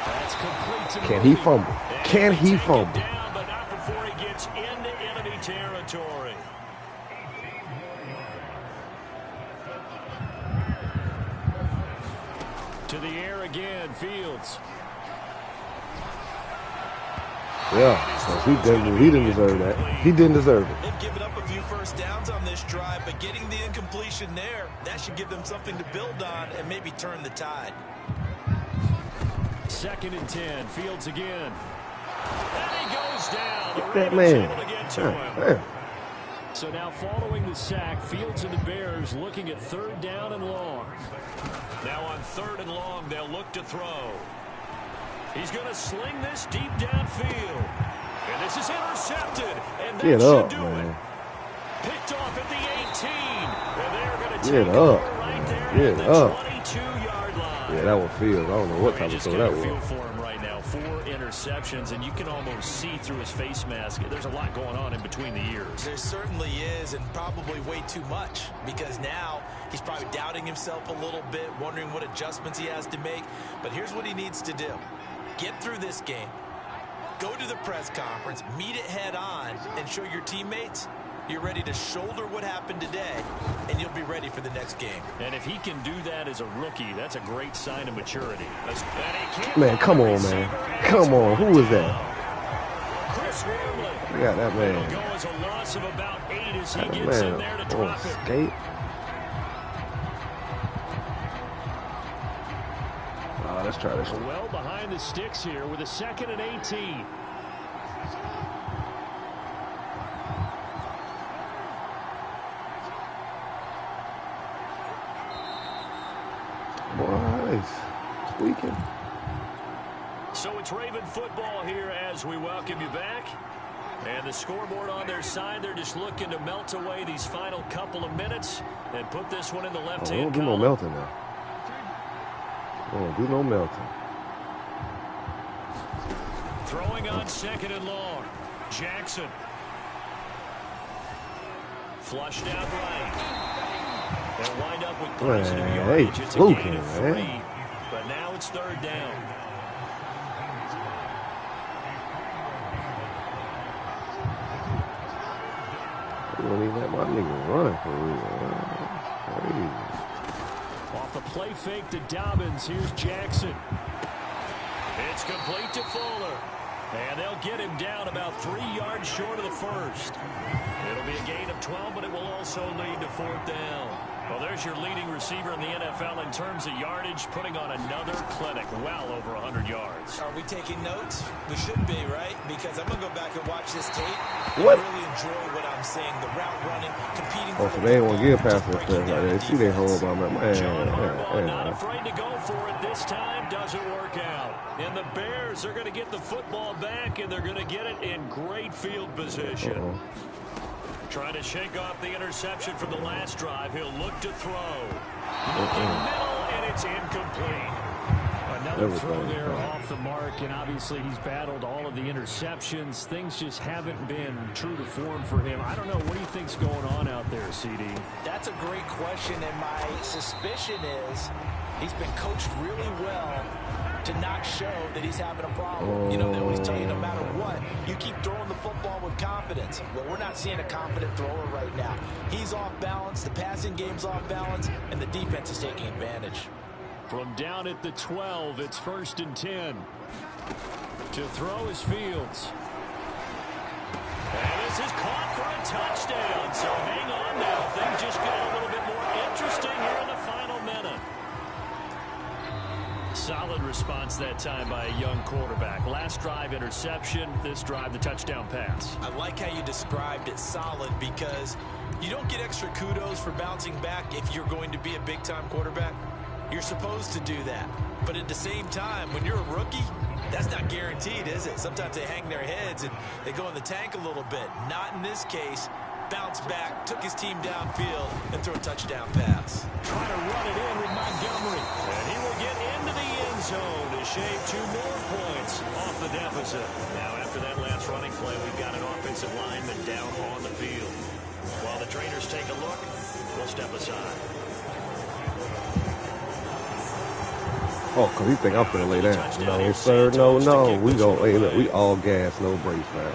That's complete to Can he fumble? Can he fumble? Down, but not before he gets into enemy territory. To the air again, Fields. Yeah, he didn't deserve that. He didn't deserve it. They've given up a few first downs on this drive, but getting the incompletion there, that should give them something to build on and maybe turn the tide. 2nd and 10, Fields again. And he goes down. Get that man. So now following the sack, Fields and the Bears looking at 3rd down and long. Now on 3rd and long, they'll look to throw. He's going to sling this deep downfield. And this is intercepted. And that should do it. Picked off at the 18. And they're going to take it right there at the 22-yard line. Yeah, that one Fields. I don't know what type of throw that was. Feel for him right now. 4 interceptions, and you can almost see through his face mask. There's a lot going on in between the ears. There certainly is, and probably way too much, because now he's probably doubting himself a little bit, wondering what adjustments he has to make. But here's what he needs to do. Get through this game, go to the press conference, meet it head on, and show your teammates you're ready to shoulder what happened today, and you'll be ready for the next game. And if he can do that as a rookie, that's a great sign of maturity. Man, come on, man. Come on. Who was that? Chris Wormley. Yeah, that man. It'll go as a loss of about 8 as he gets man in there to drop it. Skate. Let's try this one. Well behind the sticks here with a 2nd and 18. squeaking. So it's Raven football here as we welcome you back. And the scoreboard on their side, they're just looking to melt away these final couple of minutes and put this one in the left-hand column. Don't do no melting now. Don't do no melting. Throwing on 2nd and long. Jackson. Flushed out right. They'll wind up with positive yardage. It's a gain of 3, but now it's 3rd down. You don't even let my nigga run for real. Off the play fake to Dobbins. Here's Jackson. It's complete to Fuller. And they'll get him down about 3 yards short of the first. It'll be a gain of 12, but it will also lead to 4th down. Well, there's your leading receiver in the NFL in terms of yardage, putting on another clinic, well over 100 yards. Are we taking notes? We should be, right? Because I'm going to go back and watch this tape. What? I really enjoy what I'm seeing. The route running, competing for the they ain't want to give past this stuff like that. See they hold by man. John Harbaugh not afraid to go for it this time. Doesn't work out. And the Bears are going to get the football back, and they're going to get it in great field position. Trying to shake off the interception from the last drive. He'll look to throw. Looking middle, and it's incomplete. Another throw there off the mark, and obviously he's battled all of the interceptions. Things just haven't been true to form for him. I don't know. What do you think's going on out there, CD? That's a great question, and my suspicion is he's been coached really well to not show that he's having a problem. You know, they always tell you no matter what, you keep throwing the football with confidence. Well, we're not seeing a confident thrower right now. He's off balance, the passing game's off balance, and the defense is taking advantage. From down at the 12, it's 1st and 10. To throw is Fields. And this is caught for a touchdown. So hang on now. Things just got a little bit more interesting here in the final minute. Solid response that time by a young quarterback. Last drive, interception. This drive, the touchdown pass. I like how you described it, solid, because you don't get extra kudos for bouncing back if you're going to be a big-time quarterback. You're supposed to do that. But at the same time, when you're a rookie, that's not guaranteed, is it? Sometimes they hang their heads and they go in the tank a little bit. Not in this case. Bounced back, took his team downfield, and threw a touchdown pass. Trying to run it in with Montgomery. And he will get into the end zone to shave 2 more points off the deficit. Now, after that last running play, we've got an offensive lineman down on the field. While the trainers take a look, we'll step aside. Oh, because he think I'm finna lay down. No, sir, no. We go, hey, look, we all gas, no brakes, man.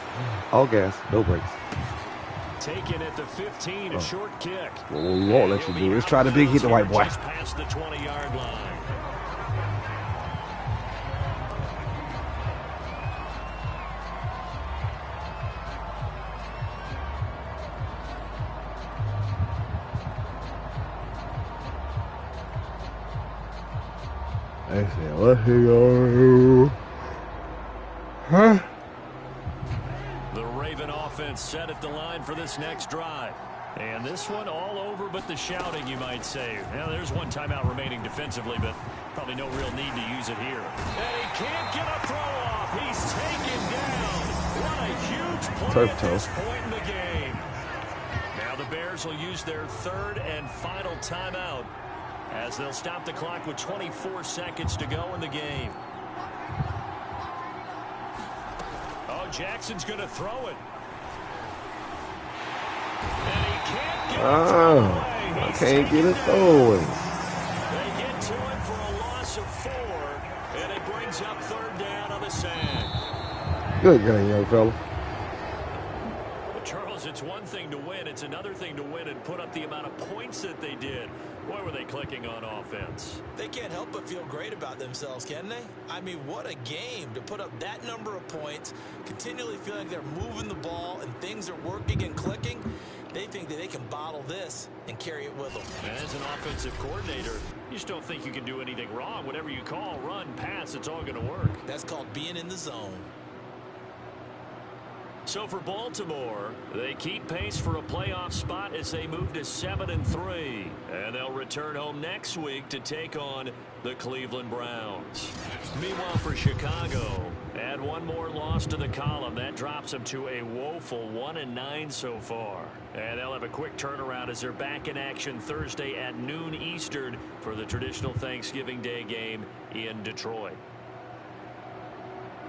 All gas, no brakes. Taken at the 15, a short kick. Well, what we won't let you do is try to big hit the white boy. Just past the 20-yard line. I said, what he gonna do? Huh? The Raven offense set at the line for this next drive. And this one all over but the shouting, you might say. Now, there's one timeout remaining defensively, but probably no real need to use it here. And he can't get a throw off. He's taken down. What a huge play at this point in the game. Now the Bears will use their 3rd and final timeout as they'll stop the clock with 24 seconds to go in the game. Oh, Jackson's going to throw it. And he can't get it I can't get it going. They get to it for a loss of 4, and it brings up 3rd down on the sand. Good game, young fella. But Charles, it's one thing to win. It's another thing to win and put up the amount of points that they did. Boy, were they clicking on offense. They can't help but feel great about themselves, can they? I mean, what a game to put up that number of points, continually feeling they're moving the ball and things are working and clicking. They think that they can bottle this and carry it with them. And as an offensive coordinator, you just don't think you can do anything wrong. Whatever you call, run, pass, it's all going to work. That's called being in the zone. So for Baltimore, they keep pace for a playoff spot as they move to 7-3. And they'll return home next week to take on the Cleveland Browns. Meanwhile for Chicago, add one more loss to the column. That drops them to a woeful 1-9 so far. And they'll have a quick turnaround as they're back in action Thursday at noon Eastern for the traditional Thanksgiving Day game in Detroit.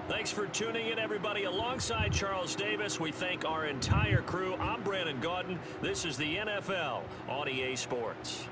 Thanks for tuning in, everybody. Alongside Charles Davis, we thank our entire crew. I'm Brandon Gaudin. This is the NFL on EA Sports.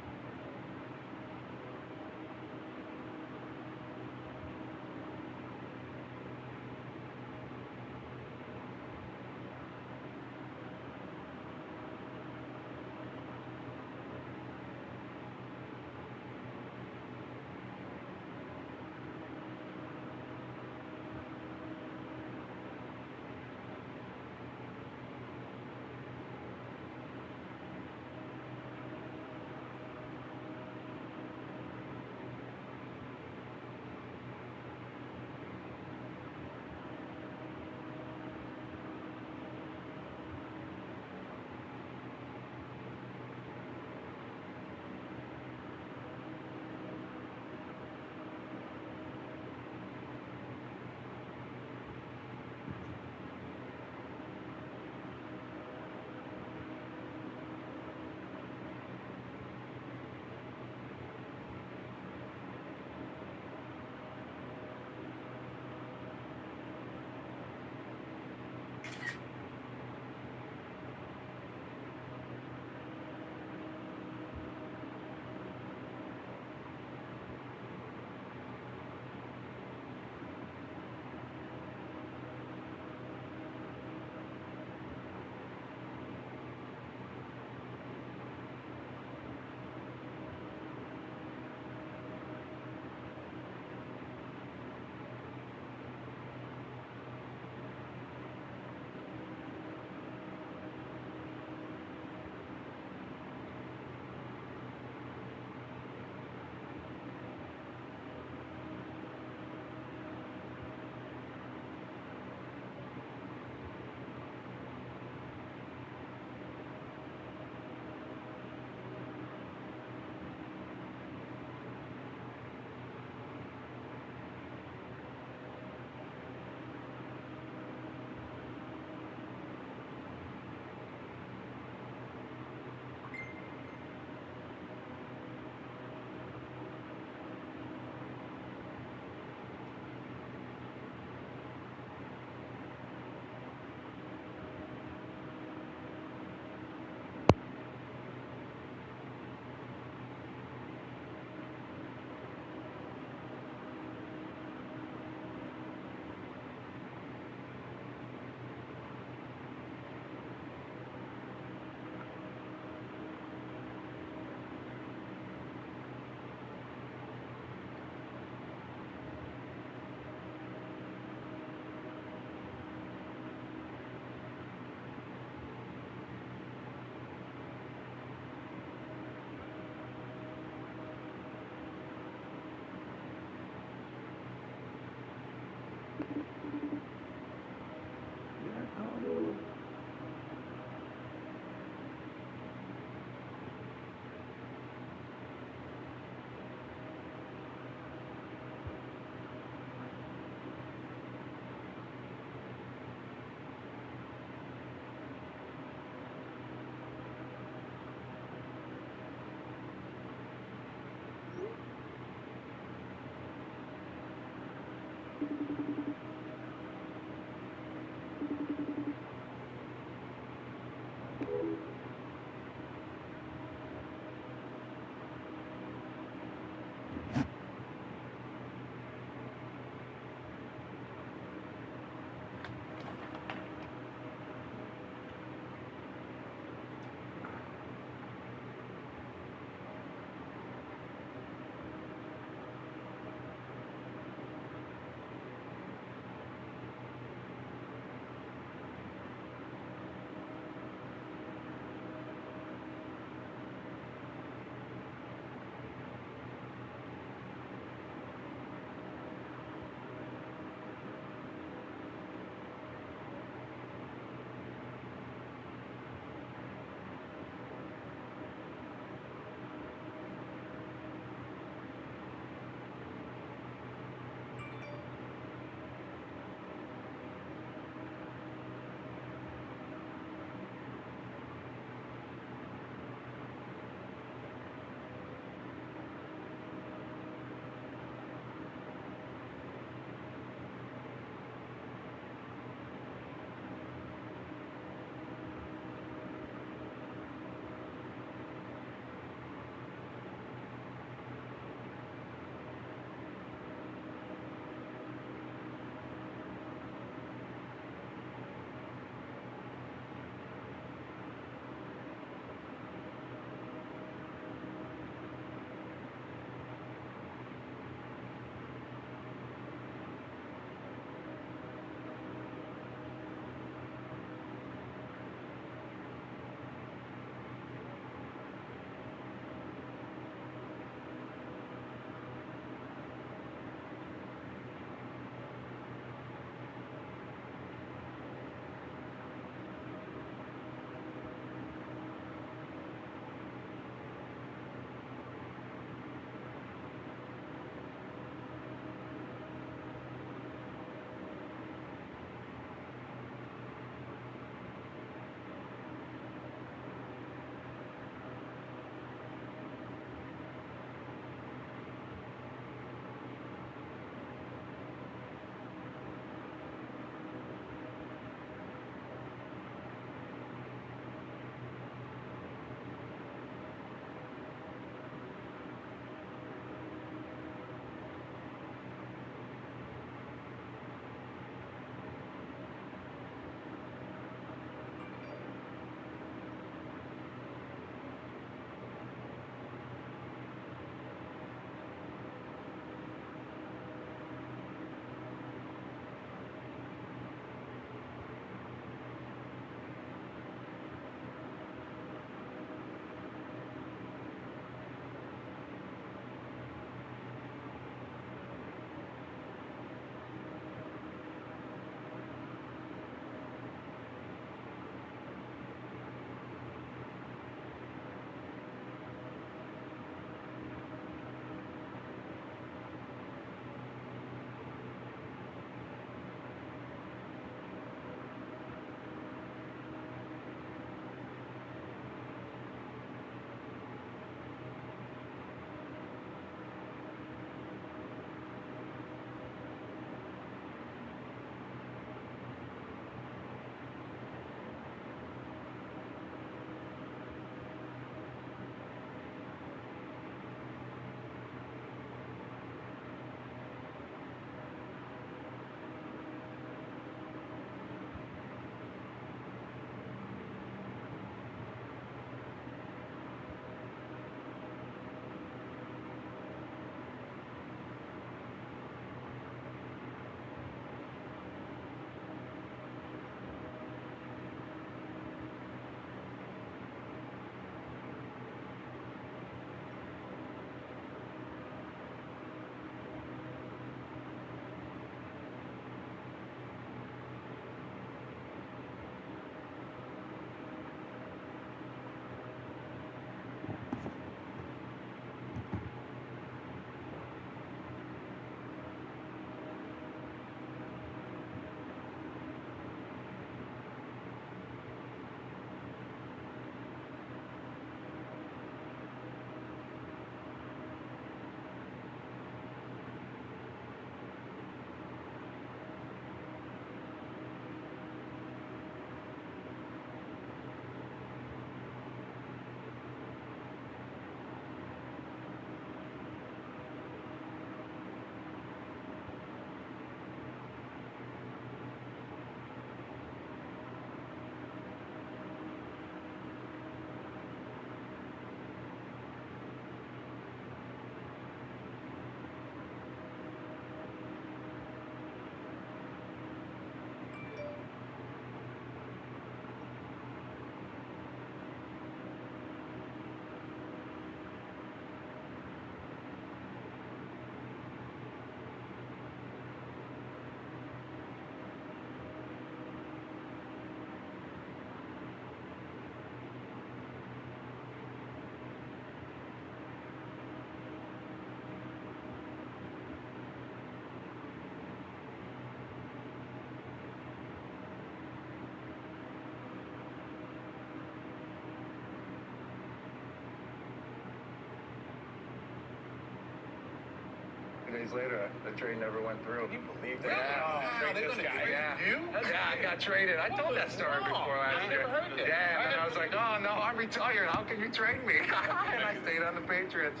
days later, the trade never went through. Can you believe that? Yeah. Trade this guy. Yeah, I got traded. I told that story before last year. I never heard that. Yeah, and I was like, oh, no, I'm retired. How can you trade me? And I stayed on the Patriots.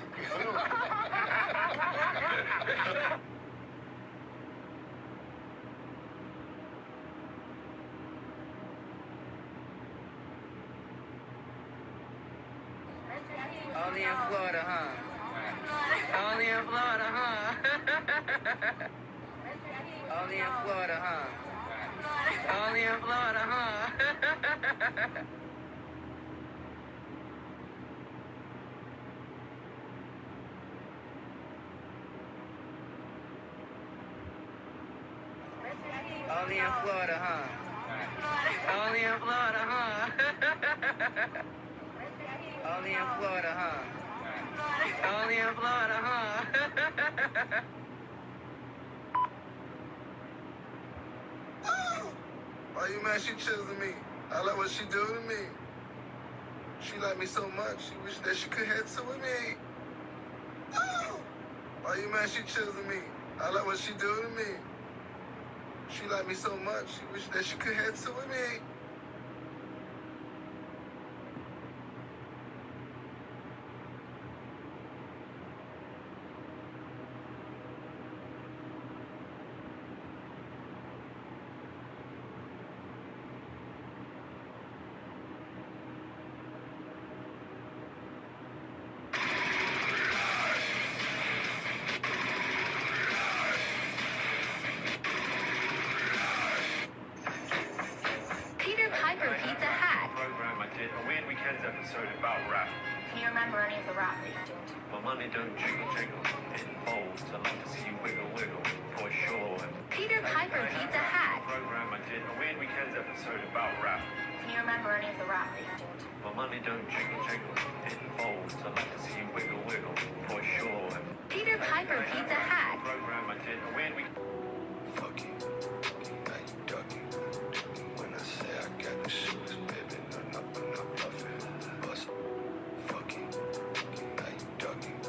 Only in Florida, huh? Only in Florida, huh? Only in Florida, huh? Only in Florida, huh? Only in Florida, huh? Only in Florida, huh? Only in Florida, huh? Only in Florida, huh? Why you mad? She choosing me. I like what she do to me. She like me so much. She wish that she could head to with me. Why you mad? She choosing me. I like what she do to me. She like me so much. She wish that she could head to with me. Pizza Hack. Program I did a weird weekends episode about rap. Can you remember any of the rap that you did? My money don't jiggle jiggle, it folds. I like to see you wiggle wiggle, for sure. Peter Piper Pizza Hack. Program I did a weird weekends episode about rap. Can you remember any of the rap that you did? My money don't jiggle jiggle, it folds. I like to see you wiggle wiggle, for sure. Peter Piper Pizza Hack. Program I did a weird week. Fuck you. Now you ducking. When I say I got the shooters, baby, no, I'm not bluffing. Bust. Fuck you. Now you ducking.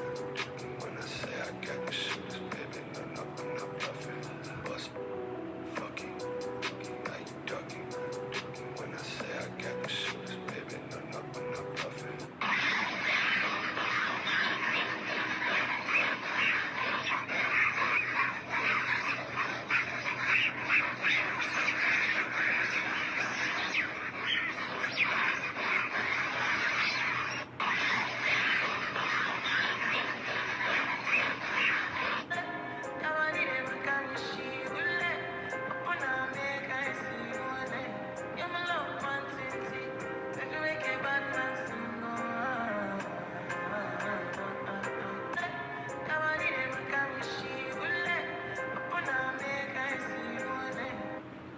When I say I got the shooters, baby, no, I'm not bluffing. Bust. Fuck you. Now you ducking. When I say I got the shooters, baby, no, I'm not bluffing.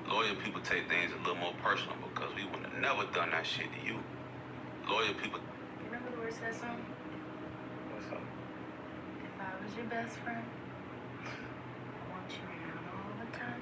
Loyal people take things a little more personal because we would have never done that shit to you. Loyal people. You remember the words to that song? What's up? If I was your best friend, I want you around all the time.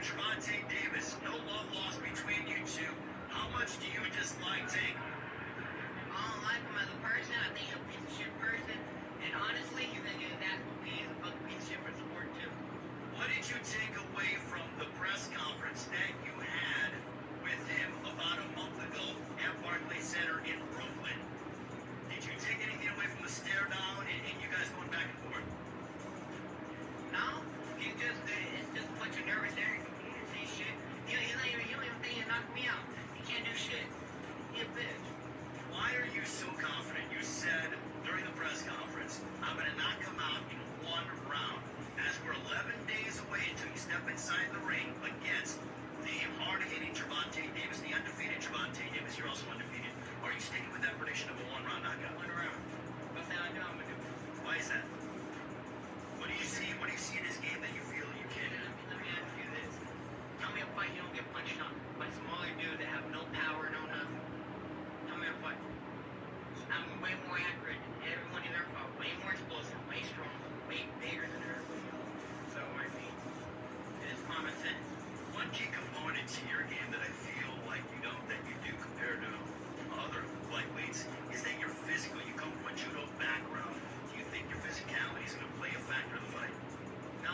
Gervonta Davis, no love lost between you two. How much do you dislike Tank? I don't like him as a person. I think he's a piece of shit person. And honestly, he's gonna get his ass whooped. He's a fucking piece of shit for sport too. What did you take away from the press conference that you had with him about a month ago at Barclays Center in Brooklyn? Did you take anything away from the stare down and you guys going back and forth? No, it's just a bunch of nervous Eric. He didn't say shit. He don't even think he knocked me out. He can't do shit. He a bitch. Why are you so confident? You said during the press conference, I'm going to knock him out in one round. As we're 11 days away until you step inside the ring against the hard-hitting Gervonta Davis, the undefeated Gervonta Davis, you're also undefeated. Are you sticking with that prediction of a one-round knockout? One round. That's how I do, I'm going to do it. Why is that? What do you see? What do you see in his game that you feel you can? Let me ask you this. Tell me a fight you don't get punched on. By smaller dudes that have no power, no nothing. Tell me a fight. I'm way more accurate than everyone in their fight. Way more explosive, way stronger, way bigger than everybody else. So, I mean, it's common sense. One key component to your game that I feel like that you do compared to other lightweights is that you're physical. You come from a judo background. Do you think your physicality is going to play a factor in the fight? No.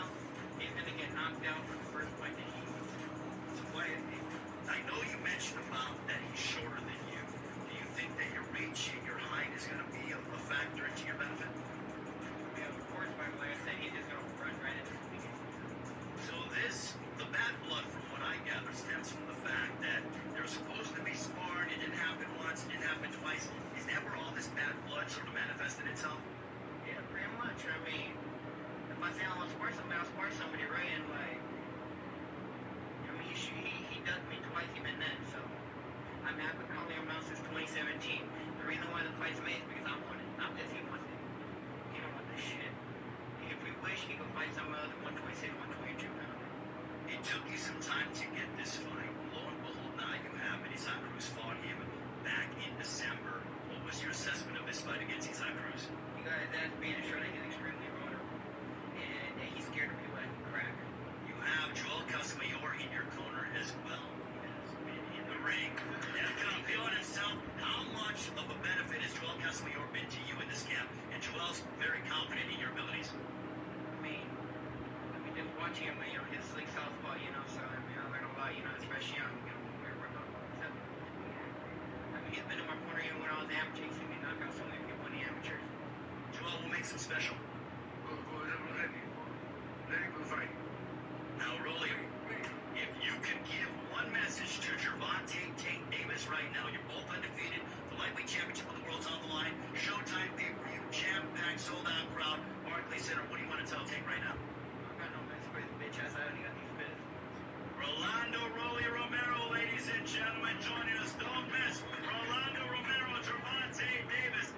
He's going to get knocked out from the first fight that he loses. So what is he? I know you mentioned about that he's shorter than you. Do you think that your reach and your height is going to be a factor into your benefit? Yeah, of course, but like I said, he's just going to run right into me. So the bad blood, from what I gather, stems from the fact that they're supposed to be sparring. It didn't happen once, it didn't happen twice. Is that where all this bad blood sort of manifested itself? Yeah, pretty much. I mean, if I say I want to spar somebody, I'll spar somebody, right? And like, I mean, he ducked me twice even then, so. I mean, I've been calling him out since 2017. The reason why the fight's made is because I want it, not because he wants it. He don't want this shit. If we wish, he could fight someone else at 126, 122 pounds. It took you some time to get this fight. Lo and behold, now you have it. Isaac Cruz fought him back in December. What was your assessment of this fight against Isaac Cruz? You guys asked me to show that he's extremely vulnerable and that he's scared of people that can crack. You have Joel Casamayor in your corner as well. In the ring. That's going to feel it himself. How much of a benefit has Joel Casamayor been to you in this camp? And Joel's very confident in your abilities. I mean, just watching him, his slick southpaw, so I mean, I learned a lot, especially on, where we're going. So, I mean, he's been in my corner even when I was amateur. He's seen me knock out so many people in the amateurs. Joel, what makes him special? Now, Rolly, if you could give one message to Gervonta Davis right now, you're both undefeated, the lightweight championship of the world's on the line, Showtime pay-per-view, jam-packed, sold-out crowd, Barclays Center. What do you want to tell Tank right now? I got no mess for his bitch ass. I only got these bits. Rolando Rolly Romero, ladies and gentlemen, joining us. Don't miss Rolando Romero, Gervonta Davis.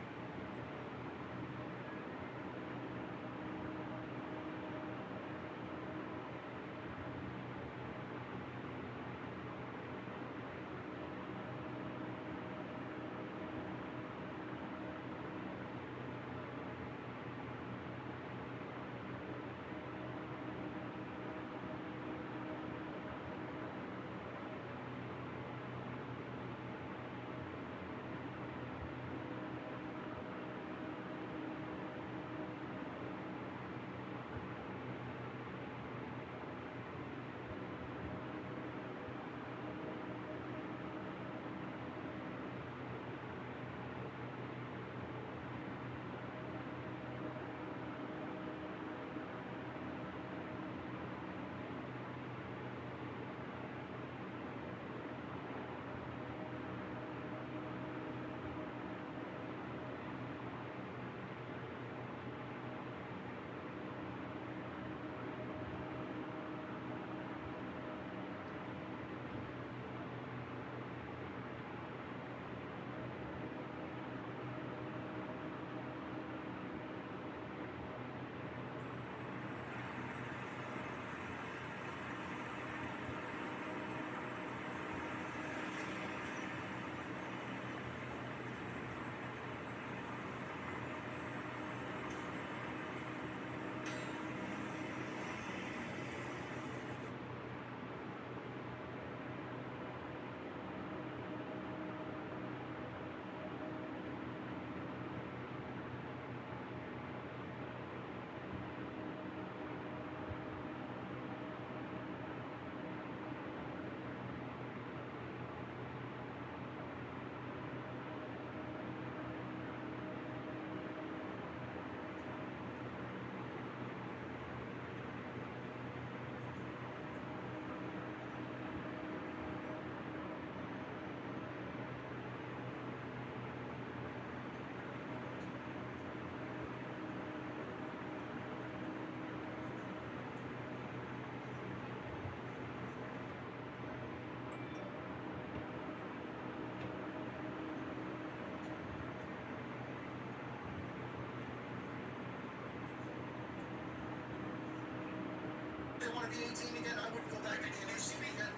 want to be 18 again, I wouldn't go back to being 18 again.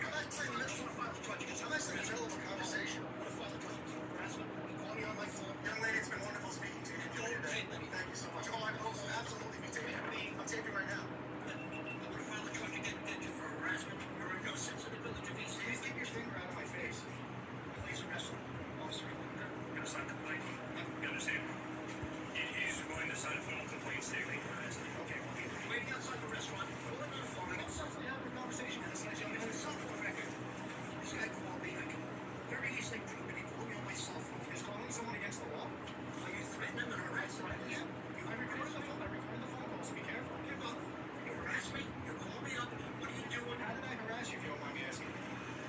I'm not saying you just want to file a charge against him. I'm not saying in the middle of a conversation. I want to file a charge against him. Harassment. You call me on my phone. Young lady, it's been wonderful speaking to you. Enjoy your day. Thank you so much. Oh, absolutely. Be taping. I'm taping right now. I want to file a charge against you for harassment. You're a nuisance in the village of East. Please keep your finger out of my face. Please arrest him. Officer, gonna sign the complaint. You understand? He's going to sign a formal complaint statement. Okay, well, he's waiting outside the restaurant. Call him on the phone. I'm outside having a conversation with this nice young man. Cell phone record. This guy called me. I can very easily prove it. He called me on my cell phone. Is calling someone against the law? Are you threatening him and harassing him? I recorded the phone call, so be careful. Okay, well, you harass me. You call me up. What are you doing? How did I harass you, if you don't mind me asking?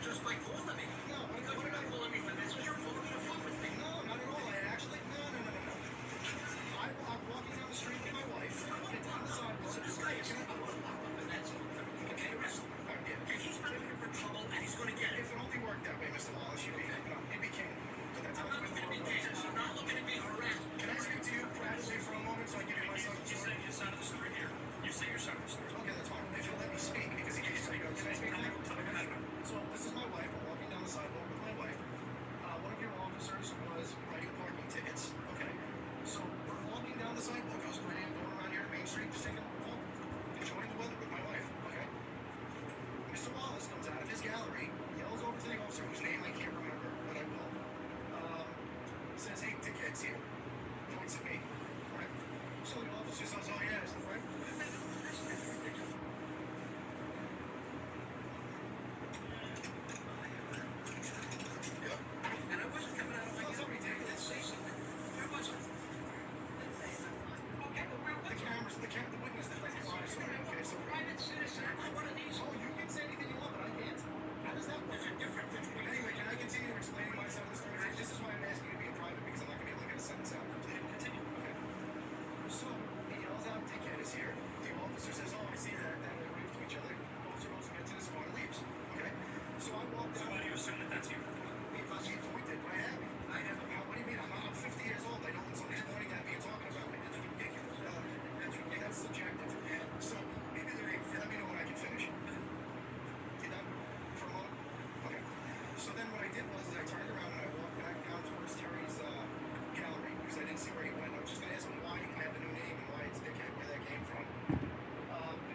Just by calling me. No, because you're not calling me for this. You're calling me to fuck with me. No, not at all. I actually, no. I'm walking down the street with my wife. Get down the sidewalk. So this guy is going to lock up, and that's all. Okay, arrest him. And he's been looking for trouble, and he's going to get it. If it only worked that way, Mr. Wallace, you'd be king. But that's I'm not looking to be king. I'm not looking to be harassed. Can I speak to you privately for a moment so I give you my side of the story? You say your side of the story here. You say your side of the story. Okay, that's fine. If you'll let me speak, because he keeps saying, can I speak now? So this is my wife. I'm walking down the sidewalk with my wife. One of your officers was writing parking tickets. Okay. So we're walking down the sidewalk. I was going around here to Main Street, just taking a walk, enjoying the weather with my wife. Okay. Mr. Wallace comes out of his gallery, yells over to the officer whose name I can't remember, but I will. Says, "Hey, dickhead's here." Points at me. Right. So the officer says, "Oh yeah, is it right?" And I wasn't coming out of my gallery to say something. Where was I? Okay, but where was the witness that does the live story, okay? So private citizen, I'm not one of these. Oh, you can say anything you want, but I can't. How does that work? There's a difference between. Anyway, can I continue explaining my side of the story? This is why I'm asking you to be in private, because I'm not going to be able to get a sentence out completely. Continue. Okay. So he yells out, "Dickhead is here." The officer says, "Oh, I see that." Then they wave to each other. The officer goes and gets in his car and leaves. Okay. So I walk down. So why do you assume that that's you? Because he pointed right at me. I never. What do you mean? I'm 50 years old. I know when somebody's pointing at me and talking about me. That's ridiculous. That's subjective. So maybe they're. Let me know when I can finish. You done for a moment? Okay. So then what I did was I turned around and I walked back down towards Terry's gallery because I didn't see where he went. I was just going to ask him why I have a new name and why it's Dickhead, where that came from.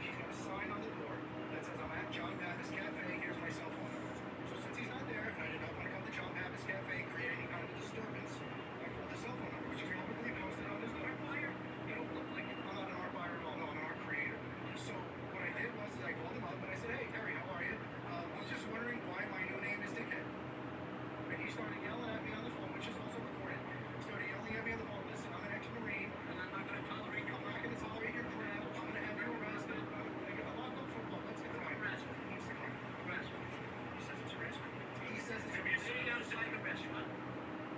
He's got a sign on the door that says, "I'm at John Pappas Cafe. Here's my cell phone number." So since he's not there, and I did not want to come to John Pappas Cafe and create any kind of a disturbance, I called his cell phone number, which is publicly posted on his door. You don't look like it. I'm not an art buyer at all. No, I'm an art creator. So what I did was I called him up and I said, "Hey, Terry, how are you? I was just wondering why my new name is Dickhead." And he started yelling at me on the phone, which is also recorded. He started yelling at me on the phone. "Listen, I'm an ex-Marine, and I'm not going to tolerate you. I'm not going to tolerate your crap. I'm going to have you arrested. I'm going to get locked up for what? What's the crime? Harassment. What's the crime? Harassment. He says it's harassment. He says it's harassment. Sitting outside the restaurant.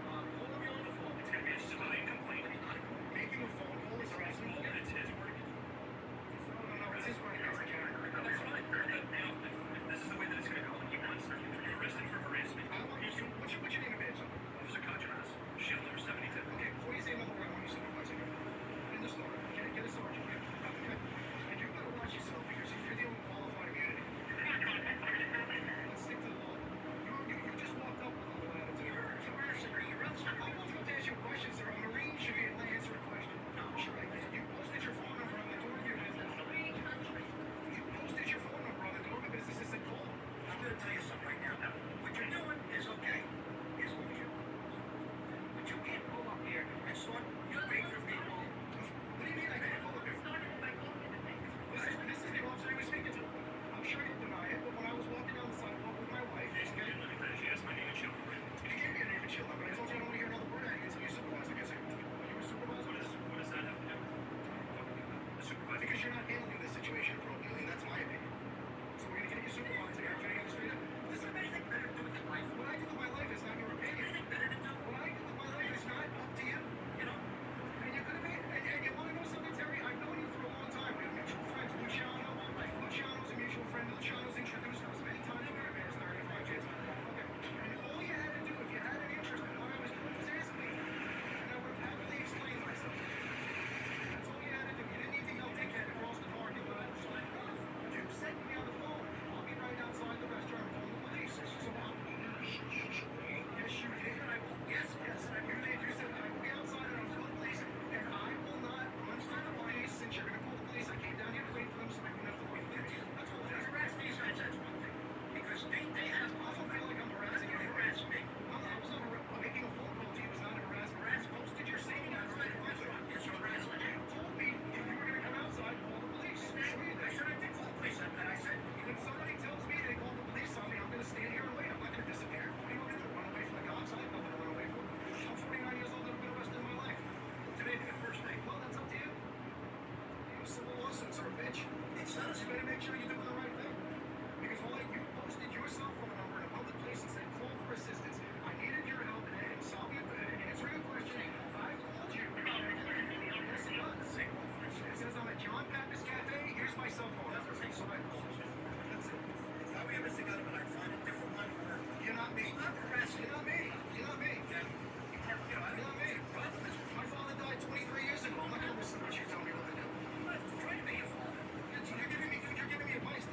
Call me on the phone. It's going to be a civilian complaint. Making a phone call is harassment. It's his word. No, it's his word against the camera. That's fine. If this is the way that it's going to go, he wants you arrested for harassment. I want you. What's your name and badge number? Officer Contreras. Shield number 72. Okay, before you say another word, I want you supervising him. In the store. Get a sergeant here. Okay? And you better watch yourself because you're dealing with qualified immunity. Let's stick to the law. You just walked up with a little attitude. You're harassing me. You're outside. I'm not supposed to ask you a question, sir. A Marine should be able to answer a question. No. Sure I can. You posted your phone number on the door of your business. You posted your phone number on the door of the business and said call. I'm going to tell you something right now. What you're doing is okay. As long as you but you can't go up here and start making people. What do you mean I can't go up here? This is the officer he was speaking to. I'm sure you'll deny it, but when I was walking down the sidewalk with my wife, okay? She asked my name and shield number. You gave me a name and shield number. I told you I don't want to hear another word out of you until you supervise. I guess are you a supervisor? What does that have to do with the supervisor? Because you're not handling this situation appropriately, and that's my opinion. So we're going to get you supervised here. Can I get it straight up? Listen, anything better to do with your life? What I do with my life is not your opinion. Anything better to do? What I do with my life is not up to you. You know? And you could have been, and you want to know something, Terry? I've known you for a long time. We have mutual friends. Luciano. Luciano's a mutual friend. Luciano's introduced us many times over the past 35 years. Okay. And all you had to do, if you had an interest in what I was doing, was ask me. And I would have happily explained myself. That's all you had to do. You didn't need to yell dickhead at me. make sure you're doing the right thing. Because while you posted your cell phone number in a public place and said call for assistance, I needed your help in answering a question. I called you. Yes, it does. It says I'm at John Pappas Cafe. Here's my cell phone number. So I called you. That's it. Are we ever together, but I find a different one? You're not me. I'm professional. You're not me. You're not me. You're not me. My father died 23 years ago. I'm not going to listen to what you tell me what to do. I'm not trying to be your father. You're giving me advice.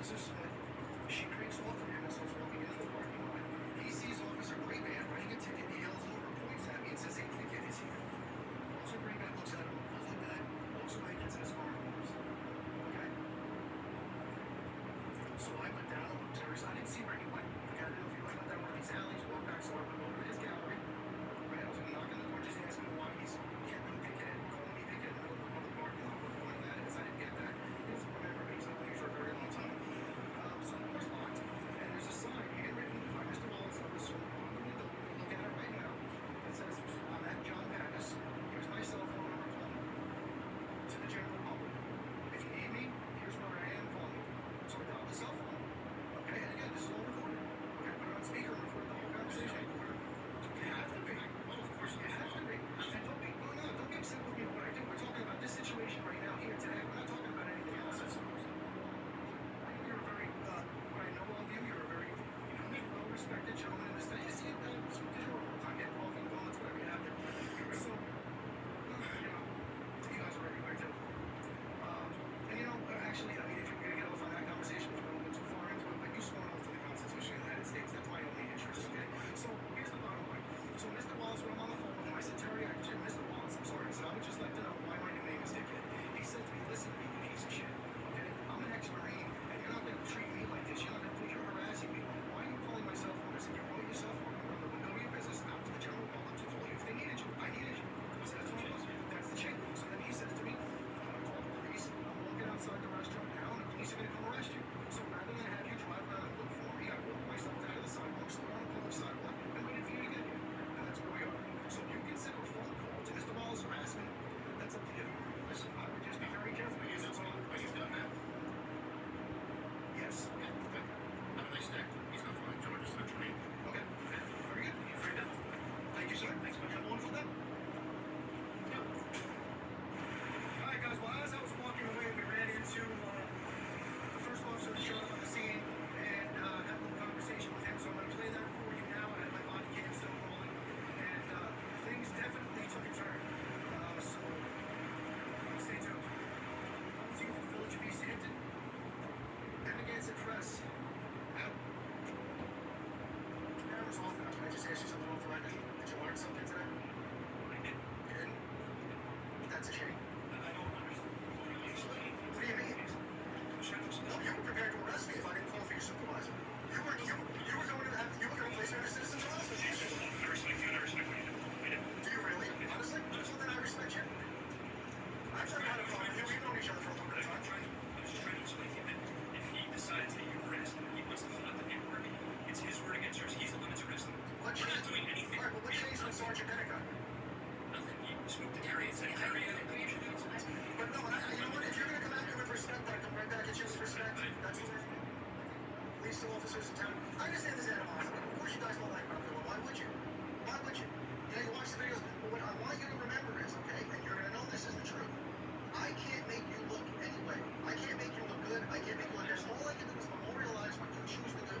officers. She cranks off of him and starts walking into the parking lot. He sees Officer Grayman writing a ticket. He yells over, points at me, and says, "Hey, ticket is here." Officer Grayman looks at him, goes like that, walks away, gets in his car, and leaves. Okay? So I went down and looked. I didn't see where he went. Okay, I didn't know if he went down one of these alleys, walked back, so I went over to his gallery. Right? I was going to knock on the door, just ask him why he's getting him picketed, calling me picketed in the middle of the public parking lot, what the point of that is. I didn't get that. He doesn't remember, but he's known me for a very long time. So the door's locked, and there's a sign handwritten by Mr. Wallace on the window. You can look at it right now. It says, "I'm at John Pappas. Here's my cell phone number. Call me." To the general public. If you need me, here's where I am. Call me. So I dialed the cell phone. Okay, and again, this is all recorded. Okay, put it on speaker and record the whole conversation. You have to be. Well, of course you have to be. And don't be upset with me what I do. We're talking about this situation right now, here, today. We're not talking about anything else. You're a very, what I know of you, you're a very, well-respected gentleman in the state. You see it, smoke the door all the time, get coffee, donuts, whatever you have there. So, you guys are everywhere, too. Actually, I mean, if you're going to get off on that conversation, if you don't go too far into it, but you sworn oath to the Constitution of the United States. That's my only interest, okay? So, here's the bottom line. So, Mr. Wallace, when I'm on the phone with him, I said, Terry, Mr. Wallace, I'm sorry. I said, I would just like to know why my new name is Dickhead. He said to me, listen to me, you piece of shit, okay? I'm an ex-Marine, and you're not going to treat me like this. You're harassing me. Why are you calling my cell phone? I said, you wrote your cell phone number on the window of your business out to the general public to call you if they needed you. I needed you. I said, that's what it was. That's the chain. So then he says to me, I'm going to call the police. I'm walking outside the restaurant now, and the police are going to come arrest you. So rather than have you drive around and look for me, I walked myself down to the sidewalk, stood on a public sidewalk, and waited for you to get here. And that's where we are. So if you consider a phone call to Mr. Wallace harassment, that's up to you. Listen, I would just be very careful. Are you done now? Yes. Okay, good. Have a nice day. He's not flying charges, not for me. Okay. Very good. You're free now. Thank you, sir. Thanks, man. Have a wonderful day. All right, guys. Well, as I was walking away, we ran into the first officer that showed up on the scene and had a little conversation with him. So I'm going to play that for you now. I have my body cam still rolling, and things definitely took a turn. So stay tuned. Coming to you from the village of East Hampton. Narragansett Press. Out. Camera's off now. Can I just ask you something off the record? Did you learn something today? I did. You didn't? That's a shame. I don't understand. What do you mean? No, you were prepared to arrest me if I didn't call for your supervisor. You were going to place me under citizen's arrest. I respect you and I respect what you do. I do. Do you really? Honestly? Well, then I respect you. I've never had a problem with you. We've known each other for a little bit of time. I was just trying to explain to you that if he decides that you were innocent, he wants to fill out the paperwork, it's his word against yours. He's the one that's arresting you. We're not doing anything. All right, but what changed when Sergeant Bennett got here? Nothing. He spoke to Terry and said, Terry, I don't think you should do this. But no, you know what? If you're going to come at me with respect, I come right back at you with respect. That's the way I am. Police officers in town. I understand this animosity. Of course you guys don't like what I'm doing. Why would you? Why would you? You watch the videos. But what I want you to remember is, okay, and you're going to know this is the truth. I can't make you look anyway. I can't make you look good. I can't make you look bad. All I can do is memorialize what you choose to do.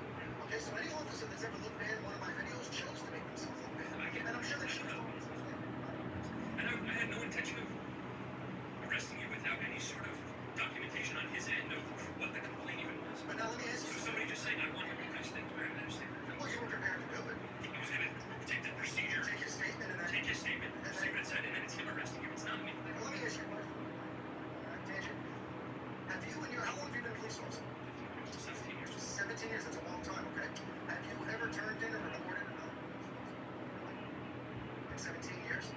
Okay, so any officer that's ever looked bad in one of my videos chose to make themselves look bad. And I'm sure the chief told me. And I had no intention of arresting you without any sort of documentation on his end of what the complaint even was. But now let me ask you. So somebody just saying, I want you to arrest him. I understand. Well, you were prepared to do it. He was going to take the procedure. Take his statement and then. Take his statement. And see what it said, and then it's him arresting you. It's not me. Well, let me ask you a question. Have you and how long have you been a police officer? 17 years. 17 years, that's a long time, okay? Have you ever turned in or reported? In 17 years?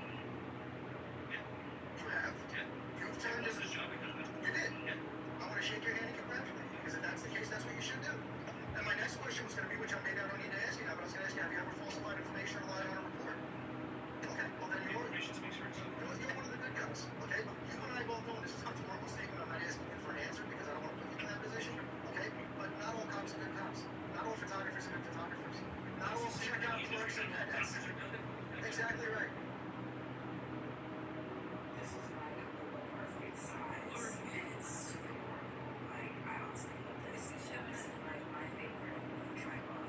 Yeah. You have? Yeah. You've turned in. This job because of it. You did? Yeah. I want to shake your hand and congratulate you, because if that's the case, that's what you should do. And my next question was going to be, which maybe I don't need to ask you now, but I was going to ask you, have you ever falsified information or lied on a report? Okay, well then you're one of the good guys, okay? You and I both know this is a rhetorical statement. I'm not asking you for an answer because I don't want to put you in that position, okay? But not all cops are good cops. Not all photographers are good photographers. Not all checkout clerks are good. Exactly right. This is like the perfect size. It's super portable. Like, I honestly love this. This is like my favorite tripod.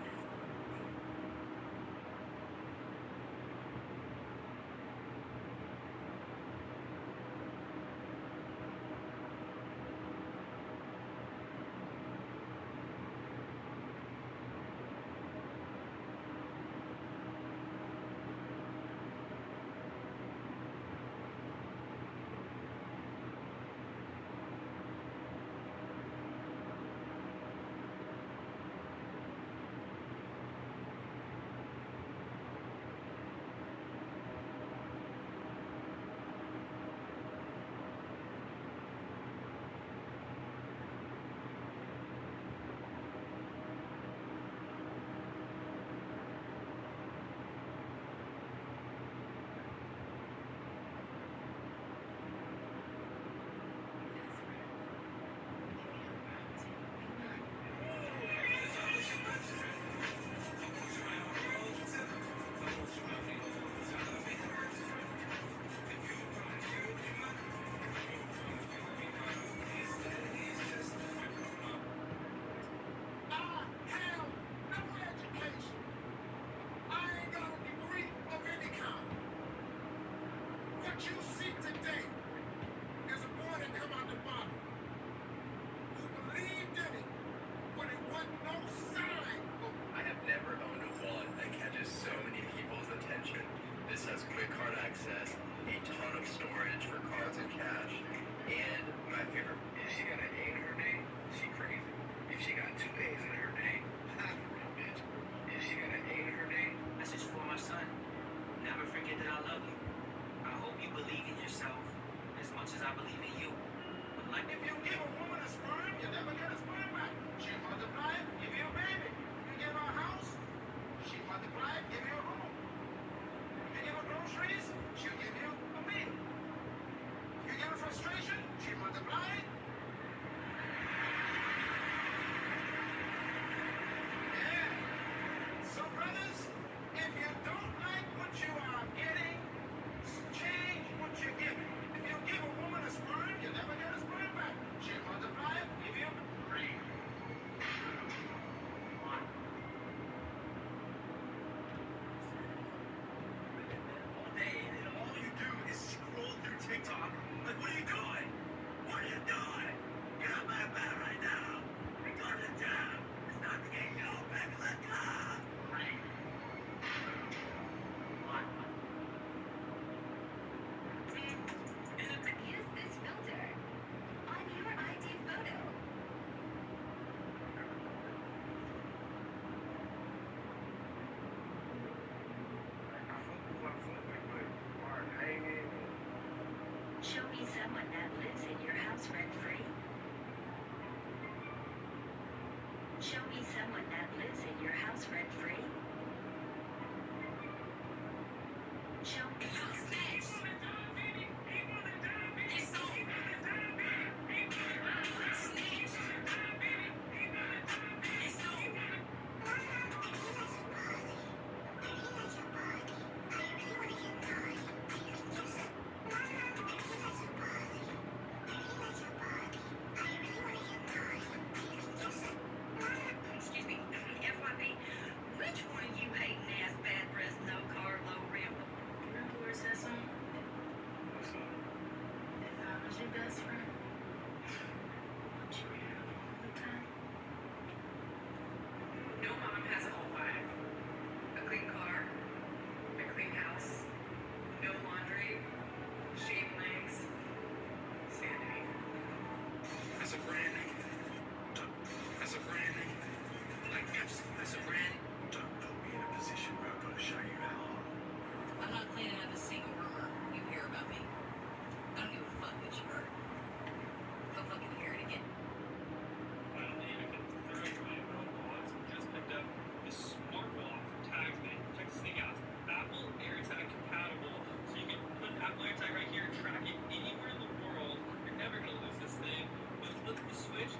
Show me someone that lives in your house rent-free. Show me someone that lives in your house rent-free. Show me. Excuse me, FYP, which one of you hating ass, bad breath, no car, low rim? Remember where it says something? What's up? If I was your best friend, would you have all the time? No mom has all five. A clean car, a clean house, no laundry, shaved legs, sanity. That's a brand name. That's a brand name. Like Epsom. That's a brand. Don't put me in a position where I've got to show you how hard. I'm not cleaning up a single rumor you hear about me. I don't give a fuck what you heard. Go fucking hear it again. Finally, I can throw away my own wallets. Just picked up this smart watch from TagsMate. Check this thing out. Apple AirTag compatible, so you can put Apple AirTag right here and track it anywhere in the world. You're never gonna lose this thing. Just flip the switch.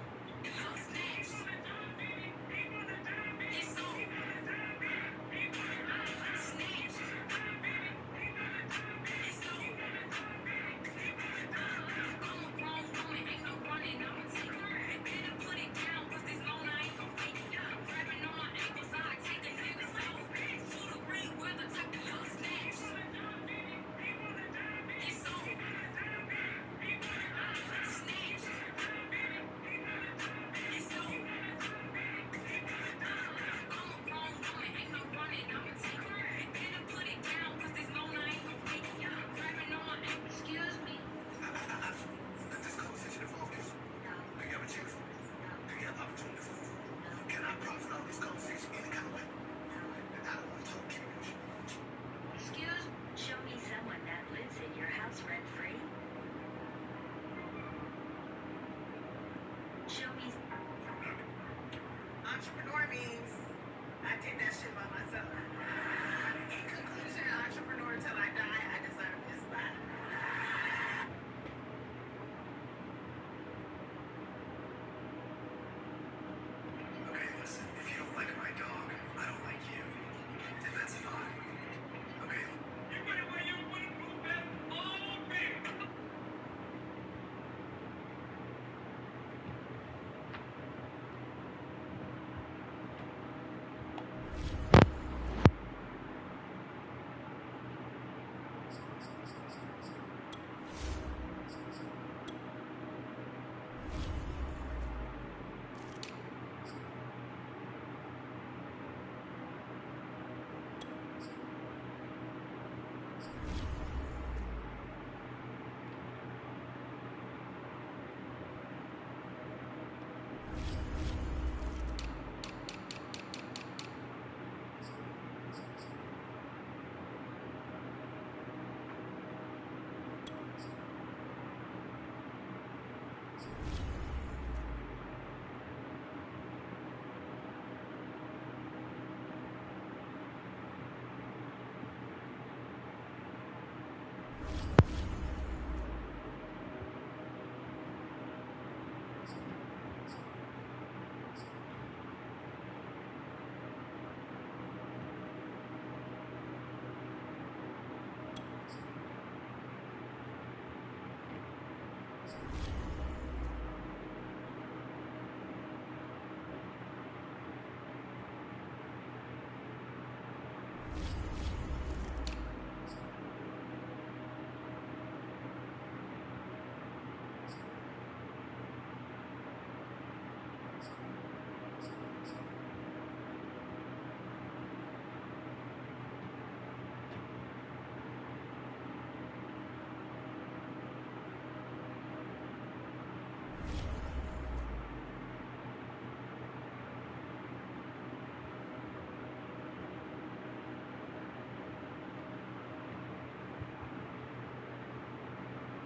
Excuse me. This conversation focus. No. Do you have a check for me? No. Do you have opportunity for food? No. Can I profit off this conversation any kind of way? No. Then I don't want to talk cash. Excuse me. Show me someone that lives in your house rent-free. Show me. Entrepreneur means I did that shit by myself. In conclusion, entrepreneur till I die.